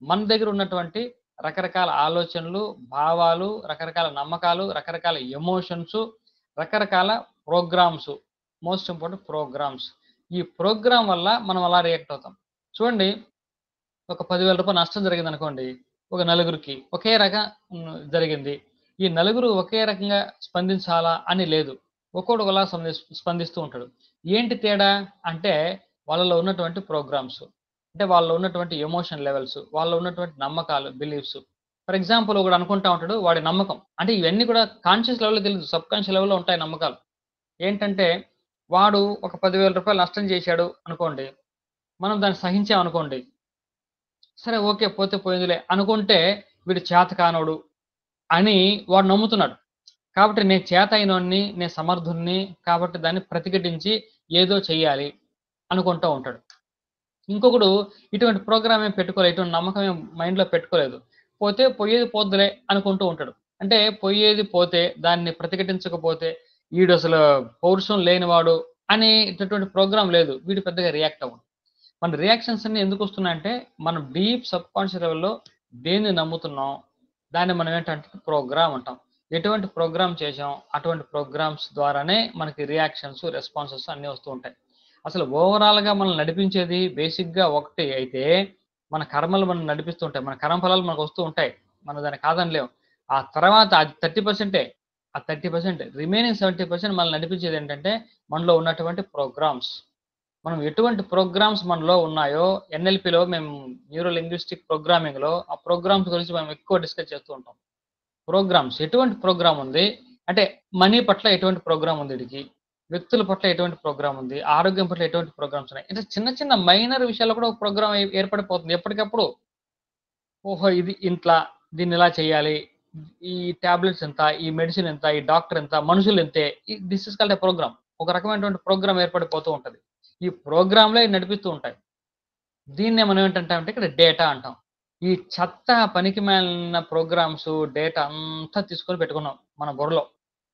మన దగ్గర ఉన్నటువంటి రకరకాల ఆలోచనలు, భావాలు, రకరకాల నమ్మకాలు, రకరకాల ఎమోషన్సు, రకరకాల ప్రోగ్రామ్స్. Most important programs. ఈ ప్రోగ్రామ్ వల్ల మనం అలా రియాక్ట్ అవుతాం. చూడండి ఒక రూ. 10,000 నష్టం జరిగిందనుకోండి. ఒక నలుగురికి ఒకే జరిగింది. ఈ నలుగురు ఒకే రకంగా స్పందించాలా అని లేదు. ఒక్కోడు ఒకలా స్పందిస్తూ ఉంటాడు. ఏంటి తేడా? అంటే వాళ్ళలో ఉన్నటువంటి ప్రోగ్రామ్స్. అంటే వాళ్ళలో ఉన్నటువంటి ఎమోషన్ లెవెల్స్, వాళ్ళలో ఉన్నటువంటి నమ్మకాలు, బిలీఫ్స్. ఫర్ ఎగ్జాంపుల్ ఒకడు అనుకుంటా ఉంటాడు. వాడి నమ్మకం. అంటే ఇవన్నీ కూడా కాన్షియస్ లెవెల్‌లో తెలీదు. సబ్‌కాన్షియస్ లెవెల్‌లో ఉంటాయి నమ్మకాలు. ఏంటంటే వాడు ఒక రూ. 10,000 నష్టం చేశాడు అనుకోండి. మనం దాన్ని సహించామనుకోండి. సరే ఓకే. పోతే పోయిందిలే అనుకుంటే వీడు చేతకానోడు అని వాడు నమ్ముతున్నాడు. కాబట్టి నేను చేతైనోడిని, నేను సమర్థుడిని కాబట్టి దాన్ని ప్రతిఘటించి ఏదో చెయ్యాలి అనుకుంటూ ఉంటాడు. ఇంకొకడు ఇటువంటి ప్రోగ్రామ్ ఏం పెట్టుకోలేదు. ఇటువంటి నమ్మకం ఏం మైండ్‌లో పెట్టుకోలేదు. పోతే పోయేది పోద్దిలే అనుకుంటూ ఉంటాడు. అంటే పోయేది పోతే దాన్ని ప్రతిఘటించకపోతే ఈడసలు పౌరుషం లేనివాడు అనేటటువంటి ప్రోగ్రామ్ లేదు. వీడు పెద్దగా రియాక్ట్ అవ్వడు. మన రియాక్షన్స్ అన్నీ ఎందుకొస్తున్నాయంటే, మనం డీప్ సబ్‌కాన్షియస్ లెవెల్‌లో దేన్ని నమ్ముతున్నాం, దాన్ని మనం ఏంటంటే ప్రోగ్రామ్ అంటాం. ఎటువంటి ప్రోగ్రామ్ చేశాం, అటువంటి ప్రోగ్రామ్స్ ద్వారానే మనకి రియాక్షన్స్, రెస్పాన్సెస్ అన్నీ వస్తూ ఉంటాయి. అసలు ఓవరాల్‌గా మనల్ని నడిపించేది బేసిక్‌గా ఒకటి అయితే, మన కర్మలు మనల్ని నడిపిస్తూ ఉంటాయి. మన కర్మఫలాలు మనకొస్తూ ఉంటాయి. మనం దాన్ని కాదనలేం. ఆ తర్వాత అది 30%. ఆ 30% రిమైనింగ్ 70% మనల్ని నడిపించేదేంటంటే, మనలో ఉన్నటువంటి ప్రోగ్రామ్స్. మనం ఎటువంటి ప్రోగ్రామ్స్ మనలో ఉన్నాయో ఎన్ఎల్‌పిలో మేము న్యూరో లింగ్విస్టిక్ ప్రోగ్రామింగ్‌లో ఆ ప్రోగ్రామ్స్ గురించి మేము ఎక్కువ డిస్కస్ చేస్తూ ఉంటాం. ప్రోగ్రామ్స్ ఎటువంటి ప్రోగ్రామ్ ఉంది? అంటే మనీ పట్ల ఎటువంటి ప్రోగ్రామ్ ఉంది ఈడికి? వ్యక్తుల పట్ల ఎటువంటి ప్రోగ్రామ్ ఉంది? ఆరోగ్యం పట్ల ఎటువంటి ప్రోగ్రామ్స్ ఉన్నాయి? అంటే చిన్న చిన్న మైనర్ విషయాల్లో కూడా ఒక ప్రోగ్రామ్ ఏర్పడిపోతుంది. ఎప్పటికప్పుడు ఓహో! ఇది ఇంట్లా, దీన్నిలా చేయాలి. ఈ టాబ్లెట్స్ ఇంత, ఈ మెడిసిన్ ఇంత, ఈ డాక్టర్ ఇంత, మనుషులు ఇంతే. This is called a program. ఒక రకమైనటువంటి ప్రోగ్రామ్ ఏర్పడిపోతూ ఉంటది. ఈ ప్రోగ్రామ్‌లే నడిపిస్తూ ఉంటాయి. దీన్నే మనం ఏంటంటామంటే ఇక్కడ డేటా అంటాం. ఈ చెత్త పనికిమాలిన ప్రోగ్రామ్స్, డేటా అంతా తీసుకొని పెట్టుకున్నాం మన బుర్రలో.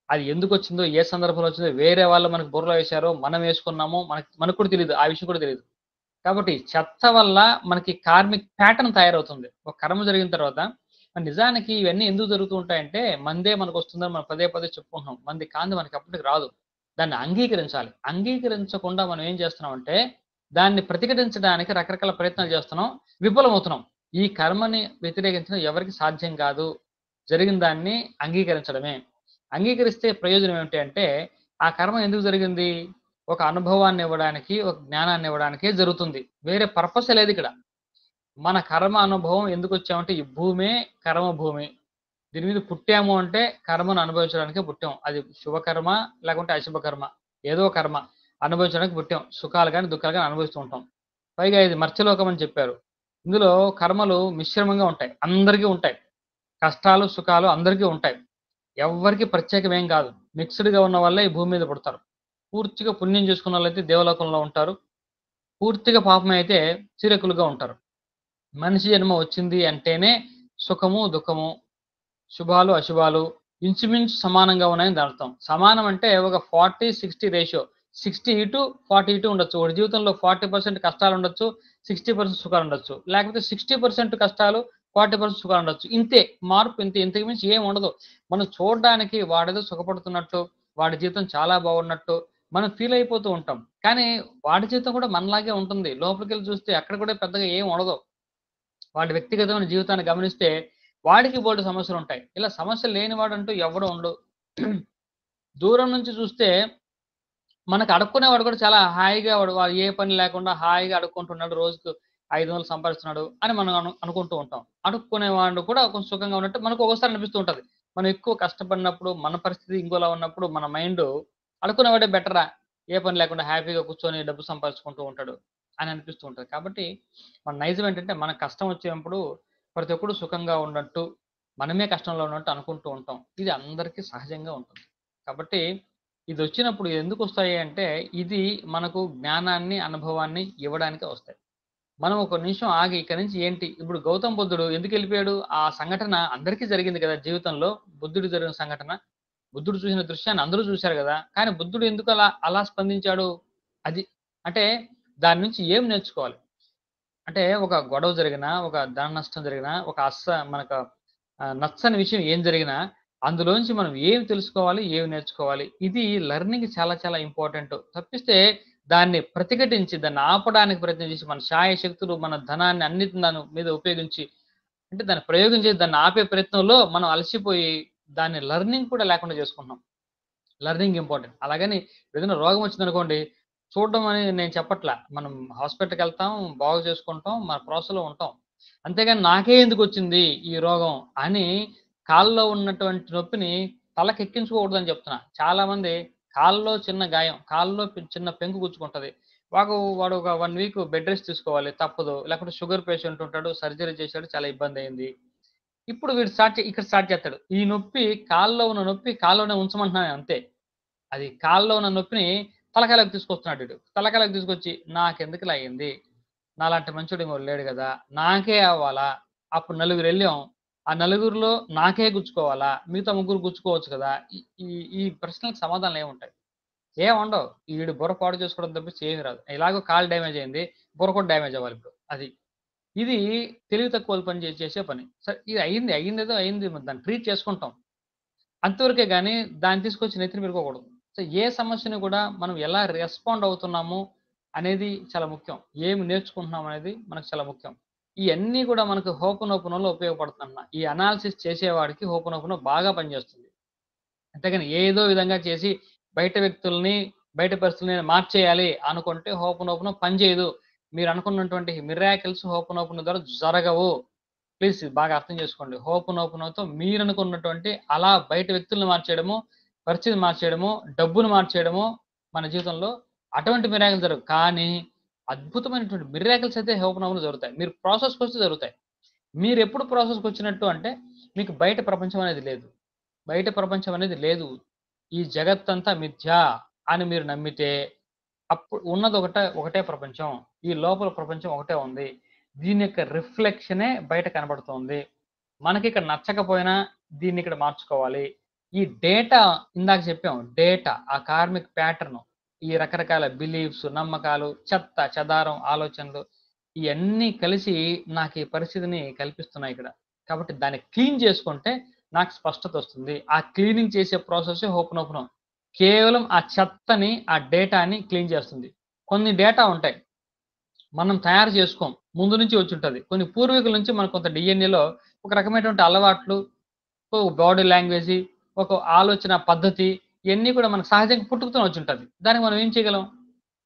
అది ఎందుకొచ్చిందో, ఏ సందర్భంలో వచ్చిందో, వేరే వాళ్ళు మనకు బుర్రలో ఏశారో, మనం ఏసుకున్నామో మనకు కూడా తెలీదు. ఆ విషయం కూడా తెలీదు. కాబట్టి చెత్త వల్ల మనకి కార్మిక్ ప్యాటర్న్ తయారవుతుంది. ఒక కర్మ జరిగిన తర్వాత నిజానికి ఇవన్నీ ఎందుకు జరుగుతూ ఉంటాయంటే, మనదే మనకొస్తుందని మనం పదే పదే చెప్పుకుంటున్నాం. మనది కానిది మనకి అప్పటికి రాదు. దాన్ని అంగీకరించాలి. అంగీకరించకుండా మనం ఏం చేస్తున్నామంటే, దాన్ని ప్రతిఘటించడానికి రకరకాల ప్రయత్నాలు చేస్తున్నాం. విఫలమవుతున్నాం. ఈ కర్మని వ్యతిరేకించడం ఎవరికీ సాధ్యం కాదు. జరిగిన దాన్ని అంగీకరించడమే. అంగీకరిస్తే ప్రయోజనం ఏమిటి అంటే, ఆ కర్మ ఎందుకు జరిగింది? ఒక అనుభవాన్ని ఇవ్వడానికి, ఒక జ్ఞానాన్ని ఇవ్వడానికే జరుగుతుంది. వేరే పర్పసే లేదిక్కడ. మన కర్మ అనుభవం ఎందుకొచ్చామంటే, ఈ భూమే కర్మ భూమి. దీని మీద పుట్టాము అంటే కర్మను అనుభవించడానికే పుట్టాం. అది శుభకర్మ లేకుంటే అశుభ కర్మ. ఏదో కర్మ అనుభవించడానికి పుట్టాం. సుఖాలు గాని, దుఃఖాలు గాని అనుభవిస్తూ ఉంటాం. పైగా ఇది మర్త్యలోకం అని చెప్పారు. ఇందులో కర్మలు మిశ్రమంగా ఉంటాయి. అందరికీ ఉంటాయి. కష్టాలు, సుఖాలు అందరికీ ఉంటాయి. ఎవ్వరికీ ప్రత్యేకమేం కాదు. మిక్స్‌డ్‌గా ఉన్న వాళ్ళే ఈ భూమి మీద పుడతారు. పూర్తిగా పుణ్యం చేసుకున్నోళ్ళైతే దేవలోకంలో ఉంటారు. పూర్తిగా పాపం అయితే చిరకులుగా ఉంటారు. మనిషి జన్మ వచ్చింది అంటేనే సుఖము, దుఃఖము, శుభాలు, అశుభాలు ఇంచుమించు సమానంగా ఉన్నాయని దాని అర్థం. సమానం అంటే ఒక 40-60 రేషియో. 60 ఇటు, 40 ఇటు ఉండొచ్చు. ఒకడి జీవితంలో 40% కష్టాలుండొచ్చు. 60% సుఖాలుండొచ్చు. లేకపోతే 60% కష్టాలు, 40% సుఖాలుండొచ్చు. ఇంతే. మార్పు ఇంతే. ఇంతకు మించి ఏమి ఉండదు. మనం చూడడానికి వాడేదో సుఖపడుతున్నట్టు, వాడి జీవితం చాలా బాగున్నట్టు మనం ఫీల్ అయిపోతూ ఉంటాం. కానీ వాడి జీవితం కూడా మనలాగే ఉంటుంది. లోపలికెళ్ళి చూస్తే అక్కడ కూడా పెద్దగా ఏమి ఉండదు. వాడి వ్యక్తిగతమైన జీవితాన్ని గమనిస్తే వాడికి బోలెడు సమస్యలుంటాయి. ఇలా సమస్యలు లేనివాడంటూ ఎవడు ఉండడు. దూరం నుంచి చూస్తే మనకు అడుక్కునేవాడు కూడా చాలా హాయిగా వాడు ఏ పని లేకుండా హాయిగా అడుక్కుంటున్నాడు. రోజుకు 500 సంపాదిస్తున్నాడు అని మనం అనుకుంటూ ఉంటాం. అడుక్కునేవాడు కూడా కొంచెం సుఖంగా ఉన్నట్టు మనకు ఒక్కోసారి అనిపిస్తూ ఉంటది. మనం ఎక్కువ కష్టపడినప్పుడు, మన పరిస్థితి ఇంకోలా ఉన్నప్పుడు మన మైండు అడుక్కునేవాడే బెటరా, ఏ పని లేకుండా హ్యాపీగా కూర్చొని డబ్బు సంపాదించుకుంటూ ఉంటాడు అని అనిపిస్తూ ఉంటది. కాబట్టి మన నైజం ఏంటంటే మనకు కష్టం వచ్చినప్పుడు ప్రతి ఒక్కడు సుఖంగా ఉన్నట్టు, మనమే కష్టంలో ఉన్నట్టు అనుకుంటూ ఉంటాం. ఇది అందరికీ సహజంగా ఉంటుంది. కాబట్టి ఇదొచ్చినప్పుడు ఎందుకొస్తాయి అంటే, ఇది మనకు జ్ఞానాన్ని, అనుభవాన్ని ఇవ్వడానికే వస్తాయి. మనం ఒక నిమిషం ఆగి ఇక్కడి నుంచి ఏంటి ఇప్పుడు గౌతమ్ బుద్ధుడు ఎందుకెళ్ళిపోయాడు? ఆ సంఘటన అందరికీ జరిగింది కదా జీవితంలో. బుద్ధుడికి జరిగిన సంఘటన. బుద్ధుడు చూసిన దృశ్యాన్ని అందరూ చూసారు గదా! కానీ బుద్ధుడు ఎందుకు అలా స్పందించాడు? అది. అంటే దాని నుంచి ఏం నేర్చుకోవాలి? అంటే ఒక గొడవ జరిగినా, ఒక ధన నష్టం జరిగినా, ఒక మనకు నచ్చని విషయం ఏం జరిగినా, అందులోంచి మనం ఏమి తెలుసుకోవాలి? ఏమి నేర్చుకోవాలి? ఇది లెర్నింగ్ చాలా చాలా ఇంపార్టెంట్. తప్పిస్తే దాన్ని ప్రతిఘటించి, దాన్ని ఆపడానికి ప్రయత్నం చేసి, మన శాయశక్తులు, మన ధనాన్ని అన్నిటిని దాని మీద ఉపయోగించి, అంటే దాన్ని ప్రయోగం చేసి దాన్ని ఆపే ప్రయత్నంలో మనం అలసిపోయి, దాన్ని లెర్నింగ్ కూడా లేకుండా చేసుకుంటున్నాం. Learning important. అలాగని ఏదైనా రోగం వచ్చిందనుకోండి, చూడడం అనేది నేను చెప్పట్లా. మనం హాస్పిటల్‌కెళ్తాం, బాగు చేసుకుంటాం, మన ప్రాసెస్‌లో ఉంటాం. అంతేగాని నాకే ఎందుకొచ్చింది ఈ రోగం అని కాల్లో ఉన్నటువంటి నొప్పిని తలకెక్కించుకోకూడదని చెప్తున్నా. చాలామంది కాల్లో చిన్న గాయం, కాల్లో చిన్న పెంకు గుచ్చుకుంటది. వాడు ఒక 1 వీక్ బెడ్ రెస్ట్ తీసుకోవాలి తప్పదు. లేకపోతే షుగర్ పేషెంట్ ఉంటాడు, సర్జరీ చేశాడు, చాలా ఇబ్బందయింది. ఇప్పుడు వీడు ఇక్కడ స్టార్ట్ చేస్తాడు. ఈ నొప్పి కాల్లో ఉన్న నొప్పి కాల్లోనే ఉంచమంటున్నాను అంతే. అది కాల్లో ఉన్న నొప్పిని తలకాయలోకి తీసుకొస్తున్నాడు ఈడు. తలకాయలోకి తీసుకొచ్చి నాకెందుకులా అయింది? నాలాంటి మంచోడు ఇంకోడు లేడు గదా! నాకే అవ్వాలా? అప్పుడు నలుగురెళ్ళాం. ఆ నలుగురిలో నాకే గుచ్చుకోవాలా? మిగతా ముగ్గురు గుచ్చుకోవచ్చు కదా! ఈ ఈ ఈ ప్రశ్నలకు సమాధానాలు ఏముంటాయి? ఏముండవు. ఈడు బుర్ర పాడు చేసుకోవడం తప్పించి ఏమి రాదు. ఎలాగో కాలు డ్యామేజ్ అయింది. బుర్ర కూడా డ్యామేజ్ అవ్వాలిప్పుడు. అది. ఇది తెలివి తక్కువోళ్ళు చేసే పని. సరే ఇది అయింది. అయిందేదో అయింది. మరి దాన్ని ట్రీట్ చేసుకుంటాం. అంతవరకే గానీ, దాన్ని తీసుకొచ్చి నెత్తిన పెట్టుకోకూడదు. సో, ఏ సమస్యని కూడా మనం ఎలా రెస్పాండ్ అవుతున్నాము అనేది చాలా ముఖ్యం. ఏమి నేర్చుకుంటున్నాం అనేది మనకు చాలా ముఖ్యం. ఇయన్నీ కూడా మనకు హోపోనోపోనోలో ఉపయోగపడుతుందన్న. ఈ అనాలిసిస్ చేసేవాడికి హోపోనోపోనో బాగా పనిచేస్తుంది. అంతేగాని ఏదో విధంగా చేసి బయట వ్యక్తుల్ని, బయట పరిస్థితుల్ని మార్చేయాలి అనుకుంటే హోపోనోపోనో పనిచేయదు. మీరనుకున్నటువంటి మిరాకిల్స్ హోపోనోపోనో ద్వారా జరగవు. ప్లీజ్ ఇది బాగా అర్థం చేసుకోండి. హోపోనోపోనోతో మీరనుకున్నటువంటి అలా బయట వ్యక్తుల్ని మార్చేయడము, పరిస్థితిని మార్చేయడము, డబ్బును మార్చేయడము మన జీవితంలో అటువంటి మిరాకిల్స్ జరగవు. కానీ అద్భుతమైనటువంటి మిరాకిల్స్ అయితే హోపోనోపోనో జరుగుతాయి. మీరు ప్రాసెస్‌కొస్తే జరుగుతాయి. మీరెప్పుడు ప్రాసెస్‌కొచ్చినట్టు అంటే మీకు బయట ప్రపంచం అనేది లేదు. బయట ప్రపంచం అనేది లేదు. ఈ జగత్తంతా మిథ్య అని మీరు నమ్మితే అప్పుడు ఉన్నది ఒకటే ప్రపంచం. ఈ లోపల ప్రపంచం ఒకటే ఉంది. దీని యొక్క రిఫ్లెక్షనే బయట కనబడుతోంది. మనకిక్కడ నచ్చకపోయినా దీన్నిక్కడ మార్చుకోవాలి. ఈ డేటా ఇందాక చెప్పాం. డేటా ఆ కార్మిక్ ప్యాటర్న్, ఈ రకరకాల బిలీఫ్స్, నమ్మకాలు, చెత్త, చెదారం ఆలోచనలు ఇయన్నీ కలిసి నాకీ పరిస్థితిని కల్పిస్తున్నాయి ఇక్కడ. కాబట్టి దాన్ని క్లీన్ చేసుకుంటే నాకు స్పష్టతొస్తుంది. ఆ క్లీనింగ్ చేసే ప్రాసెస్సే హోపోనోపోనో. కేవలం ఆ చెత్తని, ఆ డేటాని క్లీన్ చేస్తుంది. కొన్ని డేటా ఉంటాయి. మనం తయారు చేసుకోం. ముందు నుంచి వచ్చుంటది. కొన్ని పూర్వీకుల నుంచి మనకు కొంత డీఎన్ఏలో ఒక రకమైనటువంటి అలవాట్లు, ఒక బాడీ లాంగ్వేజి, ఒక ఆలోచన పద్ధతి ఇయన్నీ కూడా మనకు సహజంగా పుట్టుకతోనే వచ్చుంటది. దానికి మనం ఏం చేయగలం?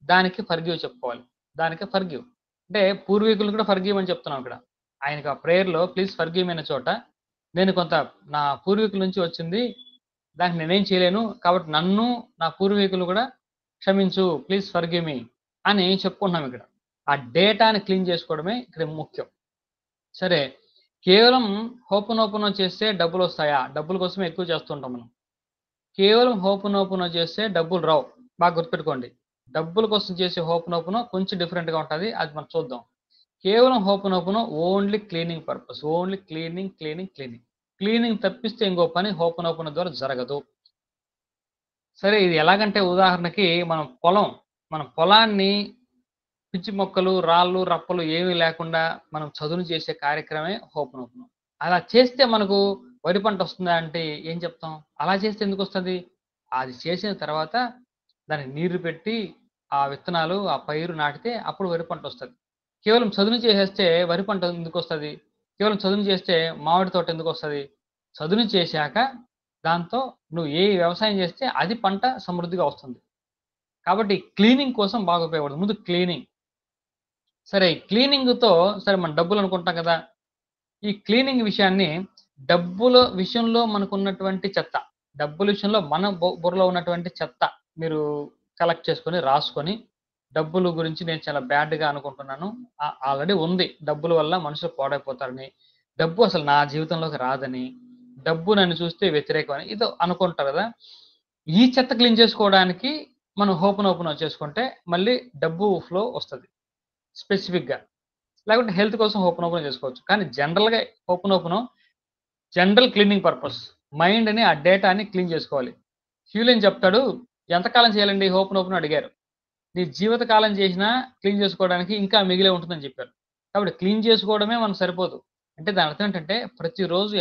దానికి ఫర్‌గివ్ చెప్పుకోవాలి. దానికి ఫర్‌గివ్. అంటే పూర్వీకులను కూడా ఫర్‌గివ్ అని చెప్తున్నాం ఇక్కడ. ఆయనకు ఆ ప్రేయర్‌లో ప్లీజ్ ఫర్‌గివ్ మీ అనే చోట నేను కొంత నా పూర్వీకుల నుంచి వచ్చింది. దానికి నేనేం చేయలేను. కాబట్టి నన్ను, నా పూర్వీకులు కూడా క్షమించు. ప్లీజ్ ఫర్‌గివ్ మీ అని చెప్పుకుంటున్నాం ఇక్కడ. ఆ డేటాని క్లీన్ చేసుకోవడమే ఇక్కడ ముఖ్యం. సరే, కేవలం హోపనోపనో చేస్తే డబ్బులొస్తాయా? డబ్బుల కోసమే ఎక్కువ చేస్తుంటాం మనం. కేవలం హోపనోపనో చేస్తే డబ్బులు రావు. బాగా గుర్తుపెట్టుకోండి. డబ్బుల కోసం చేసే హోపనోపనో కొంచెం డిఫరెంట్‌గా ఉంటది. అది మనం చూద్దాం. కేవలం Ho'oponopono only cleaning purpose. Only cleaning, cleaning, cleaning. Cleaning తప్పిస్తే ఇంకో పని హోపనోపనో ద్వారా జరగదు. సరే, ఇది ఎలాగంటే ఉదాహరణకి మన పొలాన్ని పిచ్చి మొక్కలు, రాళ్ళు, రప్పలు ఏమీ లేకుండా మనం చదును చేసే కార్యక్రమమే హోపనోపనో. అలా చేస్తే మనకు వరి పంట వస్తుందా అంటే ఏం చెప్తాం? అలా చేస్తే ఎందుకొస్తది? అది చేసిన తర్వాత దానికి నీళ్లు పెట్టి, ఆ విత్తనాలు, ఆ పైరు నాటితే అప్పుడు వరి పంటొస్తది. కేవలం చదును చేసేస్తే వరి పంట ఎందుకొస్తది? కేవలం చదును చేస్తే మామిడి తోట ఎందుకొస్తది? చదును చేశాక దాంతో నువ్వు ఏ వ్యవసాయం చేస్తే అది పంట సమృద్ధిగా వస్తుంది. కాబట్టి క్లీనింగ్ కోసం బాగా ఉపయోగపడుతుంది. ముందు క్లీనింగ్. సరే, క్లీనింగ్‌తో సరే మనం డబ్బులనుకుంటాం కదా! ఈ క్లీనింగ్ విషయాన్ని డబ్బుల విషయంలో మనకున్నటువంటి చెత్త, డబ్బుల విషయంలో మన బుర్రలో ఉన్నటువంటి చెత్త మీరు కలెక్ట్ చేసుకొని, రాసుకొని, డబ్బుల గురించి నేను చాలా బ్యాడ్‌గా అనుకుంటున్నాను. ఆల్రెడీ ఉంది. డబ్బుల వల్ల మనుషులు పాడైపోతారని, డబ్బు అసలు నా జీవితంలోకి రాదని, డబ్బు నన్ను చూస్తే వ్యతిరేకం అని ఏదో అనుకుంటారు కదా! ఈ చెత్త క్లీన్ చేసుకోవడానికి మనం హోపనోపనో చేసుకుంటే మళ్ళీ డబ్బు ఫ్లో వస్తది స్పెసిఫిక్‌గా. లేకుంటే హెల్త్ కోసం హోపనోపనో చేసుకోవచ్చు. కానీ జనరల్‌గా హోపనోపనో జనరల్ క్లీనింగ్ పర్పస్. మైండ్‌ని ఆ డేటాని క్లీన్ చేసుకోవాలి. హ్యూలెన్ చెప్తాడు, "ఎంతకాలం చేయాలండి హోపనోపనో" అడిగారు. "నీ జీవిత కాలం చేసినా క్లీన్ చేసుకోవడానికి ఇంకా మిగిలే ఉంటుందని" చెప్పారు. కాబట్టి క్లీన్ చేసుకోవడమే మనకు సరిపోదు. అంటే దాని అర్థం ఏంటంటే ప్రతిరోజు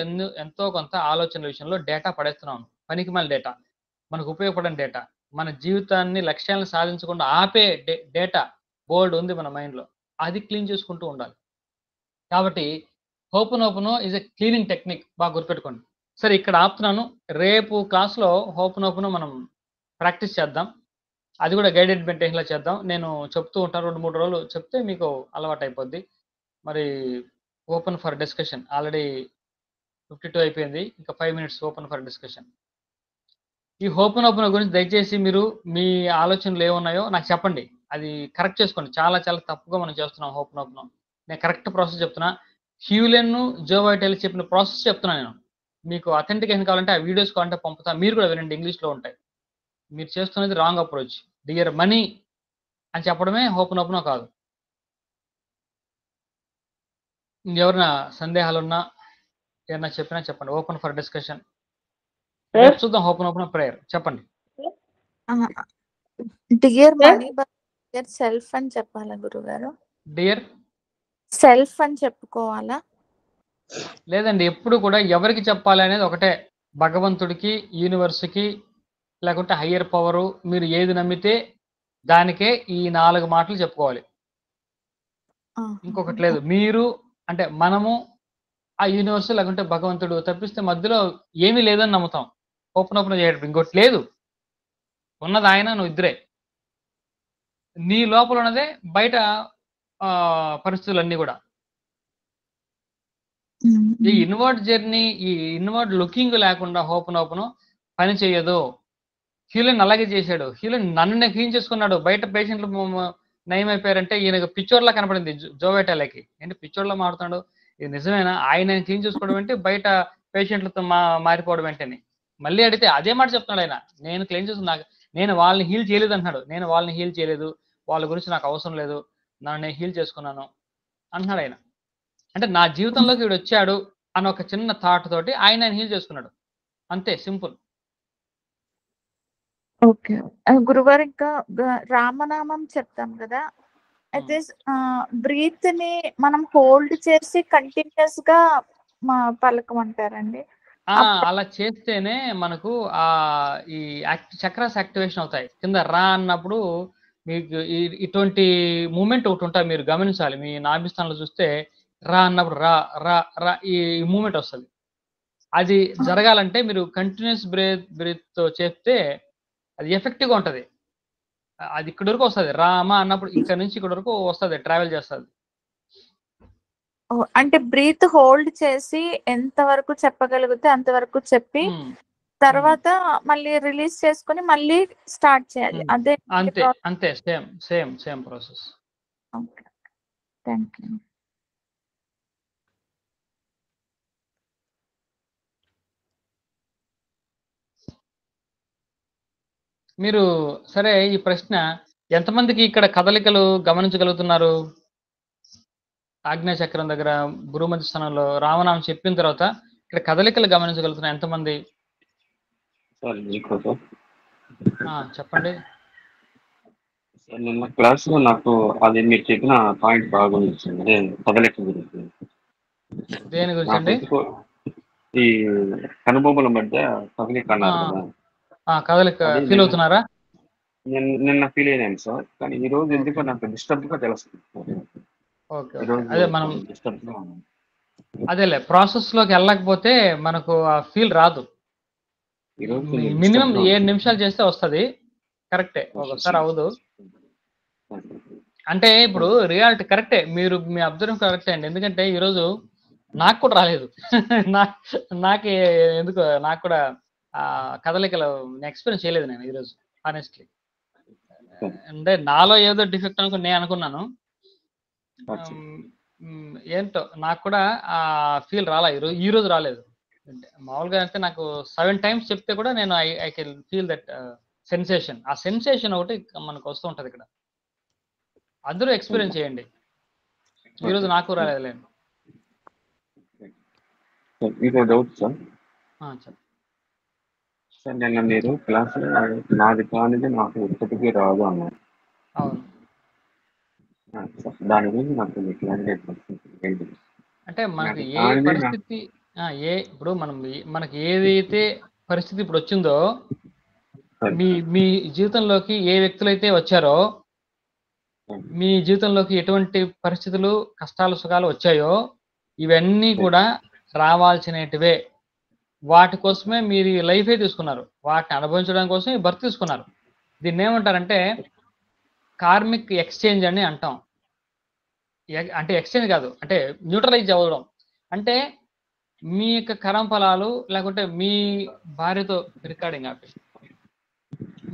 ఎంతో కొంత ఆలోచనల విషయంలో డేటా పడేస్తున్నాం. పనికిమాలిన డేటా. మనకు ఉపయోగపడని డేటా. మన జీవితాన్ని లక్ష్యాలను సాధించకుండా ఆపే డేటా బోలెడు ఉంది మన మైండ్‌లో. అది క్లీన్ చేసుకుంటూ ఉండాలి. కాబట్టి ho'oponopono is a cleaning technique బాగా గుర్తుపెట్టుకోండి. సరే, ఇక్కడ ఆపుతున్నాను. రేపు క్లాస్‌లో హోపనోపనో మనం ప్రాక్టీస్ చేద్దాం. అది కూడా గైడెడ్ మెడిటేషన్‌లా చేద్దాం. నేను చెప్తూ ఉంటాను. 2, 3 రోజులు చెప్తే మీకు అలవాటయిపోద్ది. మరి ఓపెన్ ఫర్ డిస్కషన్. ఆల్రెడీ 52 అయిపోయింది. ఇంకా 5 మినిట్స్ ఓపెన్ ఫర్ డిస్కషన్. ఈ హోపనోపనో గురించి దయచేసి మీరు మీ ఆలోచనలు ఏమున్నాయో నాకు చెప్పండి. అది కరెక్ట్ చేసుకోండి. చాలా చాలా తప్పుగా మనం చేస్తున్నాం హోపనోపనో. నేను కరెక్ట్ ప్రాసెస్ చెప్తున్నా. హ్యూలెన్, జో వైటల్ చెప్పిన ప్రాసెస్ చెప్తున్నా నేను. మీకు అథెంటికేషన్ కావాలంటే ఆ వీడియోస్ కావాలంటే పంపుతా. మీరు కూడా వినండి, ఇంగ్లీష్‌లో ఉంటాయి. మీరు చేస్తున్నది రాంగ్ అప్రోచ్. డియర్ మనీ అని చెప్పడమే హోపనోపనో కాదు. ఇంకెవరైనా సందేహాలున్నా, ఏమన్నా చెప్పినా చెప్పండి. Open for discussion. రేపు చూద్దాం హోపనోపనో ప్రేయర్. చెప్పండి. డియర్ మనీ డియర్ సెల్ఫ్ అని చెప్పాలా గురుగారు? డియర్ సెల్ఫ్ అని చెప్పుకోవాలా? లేదండి. ఎప్పుడు కూడా ఎవరికి చెప్పాలి అనేది ఒకటే. భగవంతుడికి, యూనివర్స్‌కి, లేకుంటే హయ్యర్ పవరు, మీరు ఏది నమ్మితే దానికే ఈ 4 మాటలు చెప్పుకోవాలి. ఇంకొకటి లేదు. మీరు అంటే మనము, ఆ యూనివర్స్ లేకుంటే భగవంతుడు తప్పిస్తే మధ్యలో ఏమీ లేదని నమ్ముతాం. ఓపెన్ చేయడం ఇంకోటి లేదు. ఉన్నది ఆయన, నువ్వు ఇద్దరే. నీ లోపల ఉన్నదే బయట పరిస్థితులన్నీ గూడా. ఈ ఇన్వర్డ్ జర్నీ, ఈ ఇన్వర్డ్ లుకింగ్ లేకుండా ఓపెన్ పని చేయదు. హ్యూలెన్ అలాగే చేశాడు. హ్యూలెన్ నన్ను క్లీన్ చేసుకున్నాడు. బయట పేషెంట్లు నయమైపోయారంటే ఈయనకు పిచ్చోడ్లా కనపడింది జో వైటాలకి. ఏంటి పిచ్చోడ్లా మారుతున్నాడు? ఇది నిజమేనా? ఆయన క్లీన్ చేసుకోవడం ఏంటి? బయట పేషెంట్లతో మారిపోవడం ఏంటని. మళ్ళీ అడిగితే అదే మాట చెప్తున్నాడు ఆయన. నేను క్లీన్ చేసుకున్నా, నేను వాళ్ళని హీల్ చేయలేదు అంటున్నాడు. నేను వాళ్ళని హీల్ చేయలేదు. వాళ్ళ గురించి నాకు అవసరం లేదు. నన్ను నేను హీల్ చేసుకున్నాను అంటున్నాడు ఆయన. అంటే నా జీవితంలోకి వీడొచ్చాడు అని ఒక చిన్న థాట్ తోటి ఆయన హీల్ చేసుకున్నాడు. అంతే, సింపుల్. ఓకే. గురుగారు ఇంకా రామనామం చెప్తాం కదా! అయితే బ్రీత్ ని మనం హోల్డ్ చేసి కంటిన్యూస్ గా పలకమంటారండి. అలా చేస్తేనే మనకు ఈ చక్రాస్ యాక్టివేషన్ అవుతాయి. కింద రా అన్నప్పుడు మీకు ఇటువంటి మూమెంట్ ఒకటి ఉంటాయి, మీరు గమనించాలి. మీ నాభిస్థానంలో చూస్తే రా అన్నప్పుడు రా రా రా ఈ మూమెంట్ వస్తుంది. అది జరగాలంటే మీరు కంటిన్యూస్ బ్రీత్ చేస్తే అది ఎఫెక్టివ్గా ఉంటుంది. అది ఇక్కడి వరకు వస్తుంది. రామ అన్నప్పుడు ఇక్కడ నుంచి ఇక్కడ వరకు వస్తుంది, ట్రావెల్ చేస్తుంది. అంటే బ్రీత్ హోల్డ్ చేసి ఎంత వరకు చెప్పగలిగితే అంతవరకు చెప్పి తర్వాత మళ్ళీ రిలీజ్ చేసుకొని మళ్ళీ స్టార్ట్ చేయాలి. అదే అంతే సేమ్ ప్రాసెస్. Thank you. మీరు సరే ఈ ప్రశ్న ఎంతమందికి ఇక్కడ కదలికలు గమనించగలుగుతున్నారు? ఆగ్నేయ చక్రం దగ్గర భూమధ్య స్థానంలో రామనామం చెప్పిన తర్వాత ఇక్కడ కదలికలు గమనించగలుగుతున్నారు ఎంతమంది? సార్ మీకు సార్ చెప్పండి. సార్ నిన్న క్లాస్లో నాకు అది మీరు చెప్పిన పాయింట్ బాగా నచ్చింది. అదే కదలిక గురించి. దేని గురించి అండి? ఈ కనుబొమ్మల మధ్య కదలిక అన్నారు కదా, కదలిక ఫీల్ అవుతున్నారా? నిన్న ఫీల్ అయ్యాను సార్, కానీ ఈ రోజు ఎందుకో నాకు డిస్టర్బ్ గా తెలుస్తుంది. అదే మనం అదేలే ప్రాసెస్ లోకి వెళ్ళకపోతే మనకు ఆ ఫీల్ రాదు. మినిమం 7 నిమిషాలు చేస్తే వస్తుంది. కరెక్టే, ఒకసారి అవదు. అంటే ఇప్పుడు రియాలిటీ కరెక్టే, మీరు మీ అబ్జర్వ్ కరెక్టే అండి. ఎందుకంటే ఈరోజు నాకు కూడా రాలేదు. నాకు ఎందుకు నాకు కూడా కదలికలు ఎక్స్పీరియన్స్ చేయలేదు నేను ఈరోజు హానెస్ట్లీ. అంటే నాలో ఏదో డిఫెక్ట్ అనుకుని నేను అనుకున్నాను. ఏంటో నాకు కూడా ఆ ఫీల్ రాలా ఈ రోజు రాలేదు. మామూలుగా అంటే నాకు 7 times చెప్తే కూడా నేను I can feel that sensation. ఆ సెన్సేషన్ ఒకటి మనకు వస్తూ ఉంటది ఇక్కడ. అందరూ ఎక్స్పీరియన్స్ చేయండి. ఈరోజు నాకు రాలేదులేండి. Doubt sir. సార్ నిన్న మీరు క్లాసులో నాది కానిది నాకు ఇప్పటికీ రాదు అన్నారు. అవును. దాని గురించి నాకు అంటే మనకి ఏ పరిస్థితి ఇప్పుడు మనకి ఏదైతే పరిస్థితి ఇప్పుడు వచ్చిందో, మీ జీవితంలోకి ఏ వ్యక్తులైతే వచ్చారో, మీ జీవితంలోకి ఎటువంటి పరిస్థితులు కష్టాలు సుఖాలు వచ్చాయో ఇవన్నీ కూడా రావాల్సినటివే. వాటి కోసమే మీరు ఈ లైఫే తీసుకున్నారు. వాటిని అనుభవించడం కోసం ఈ బర్త్ తీసుకున్నారు. దీన్ని ఏమంటారంటే కార్మిక్ ఎక్స్చేంజ్ అని అంటాం. అంటే ఎక్స్చేంజ్ కాదు, అంటే న్యూట్రలైజ్ అవ్వడం. అంటే మీ యొక్క కర్మ ఫలాలు, లేకుంటే మీ భార్యతో రికార్డింగ్ ఆపి,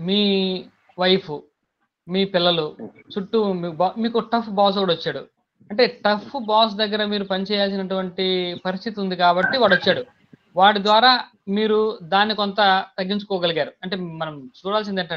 మీ వైఫ్, మీ పిల్లలు చుట్టూ మీకు టఫ్ బాస్ కూడా వచ్చాడు. అంటే టఫ్ బాస్ దగ్గర మీరు పనిచేయాల్సినటువంటి పరిస్థితి ఉంది కాబట్టి వాడు వచ్చాడు. వాడి ద్వారా మీరు దాన్ని కొంత తగ్గించుకోగలిగారు. అంటే మనం చూడాల్సింది ఏంటంటే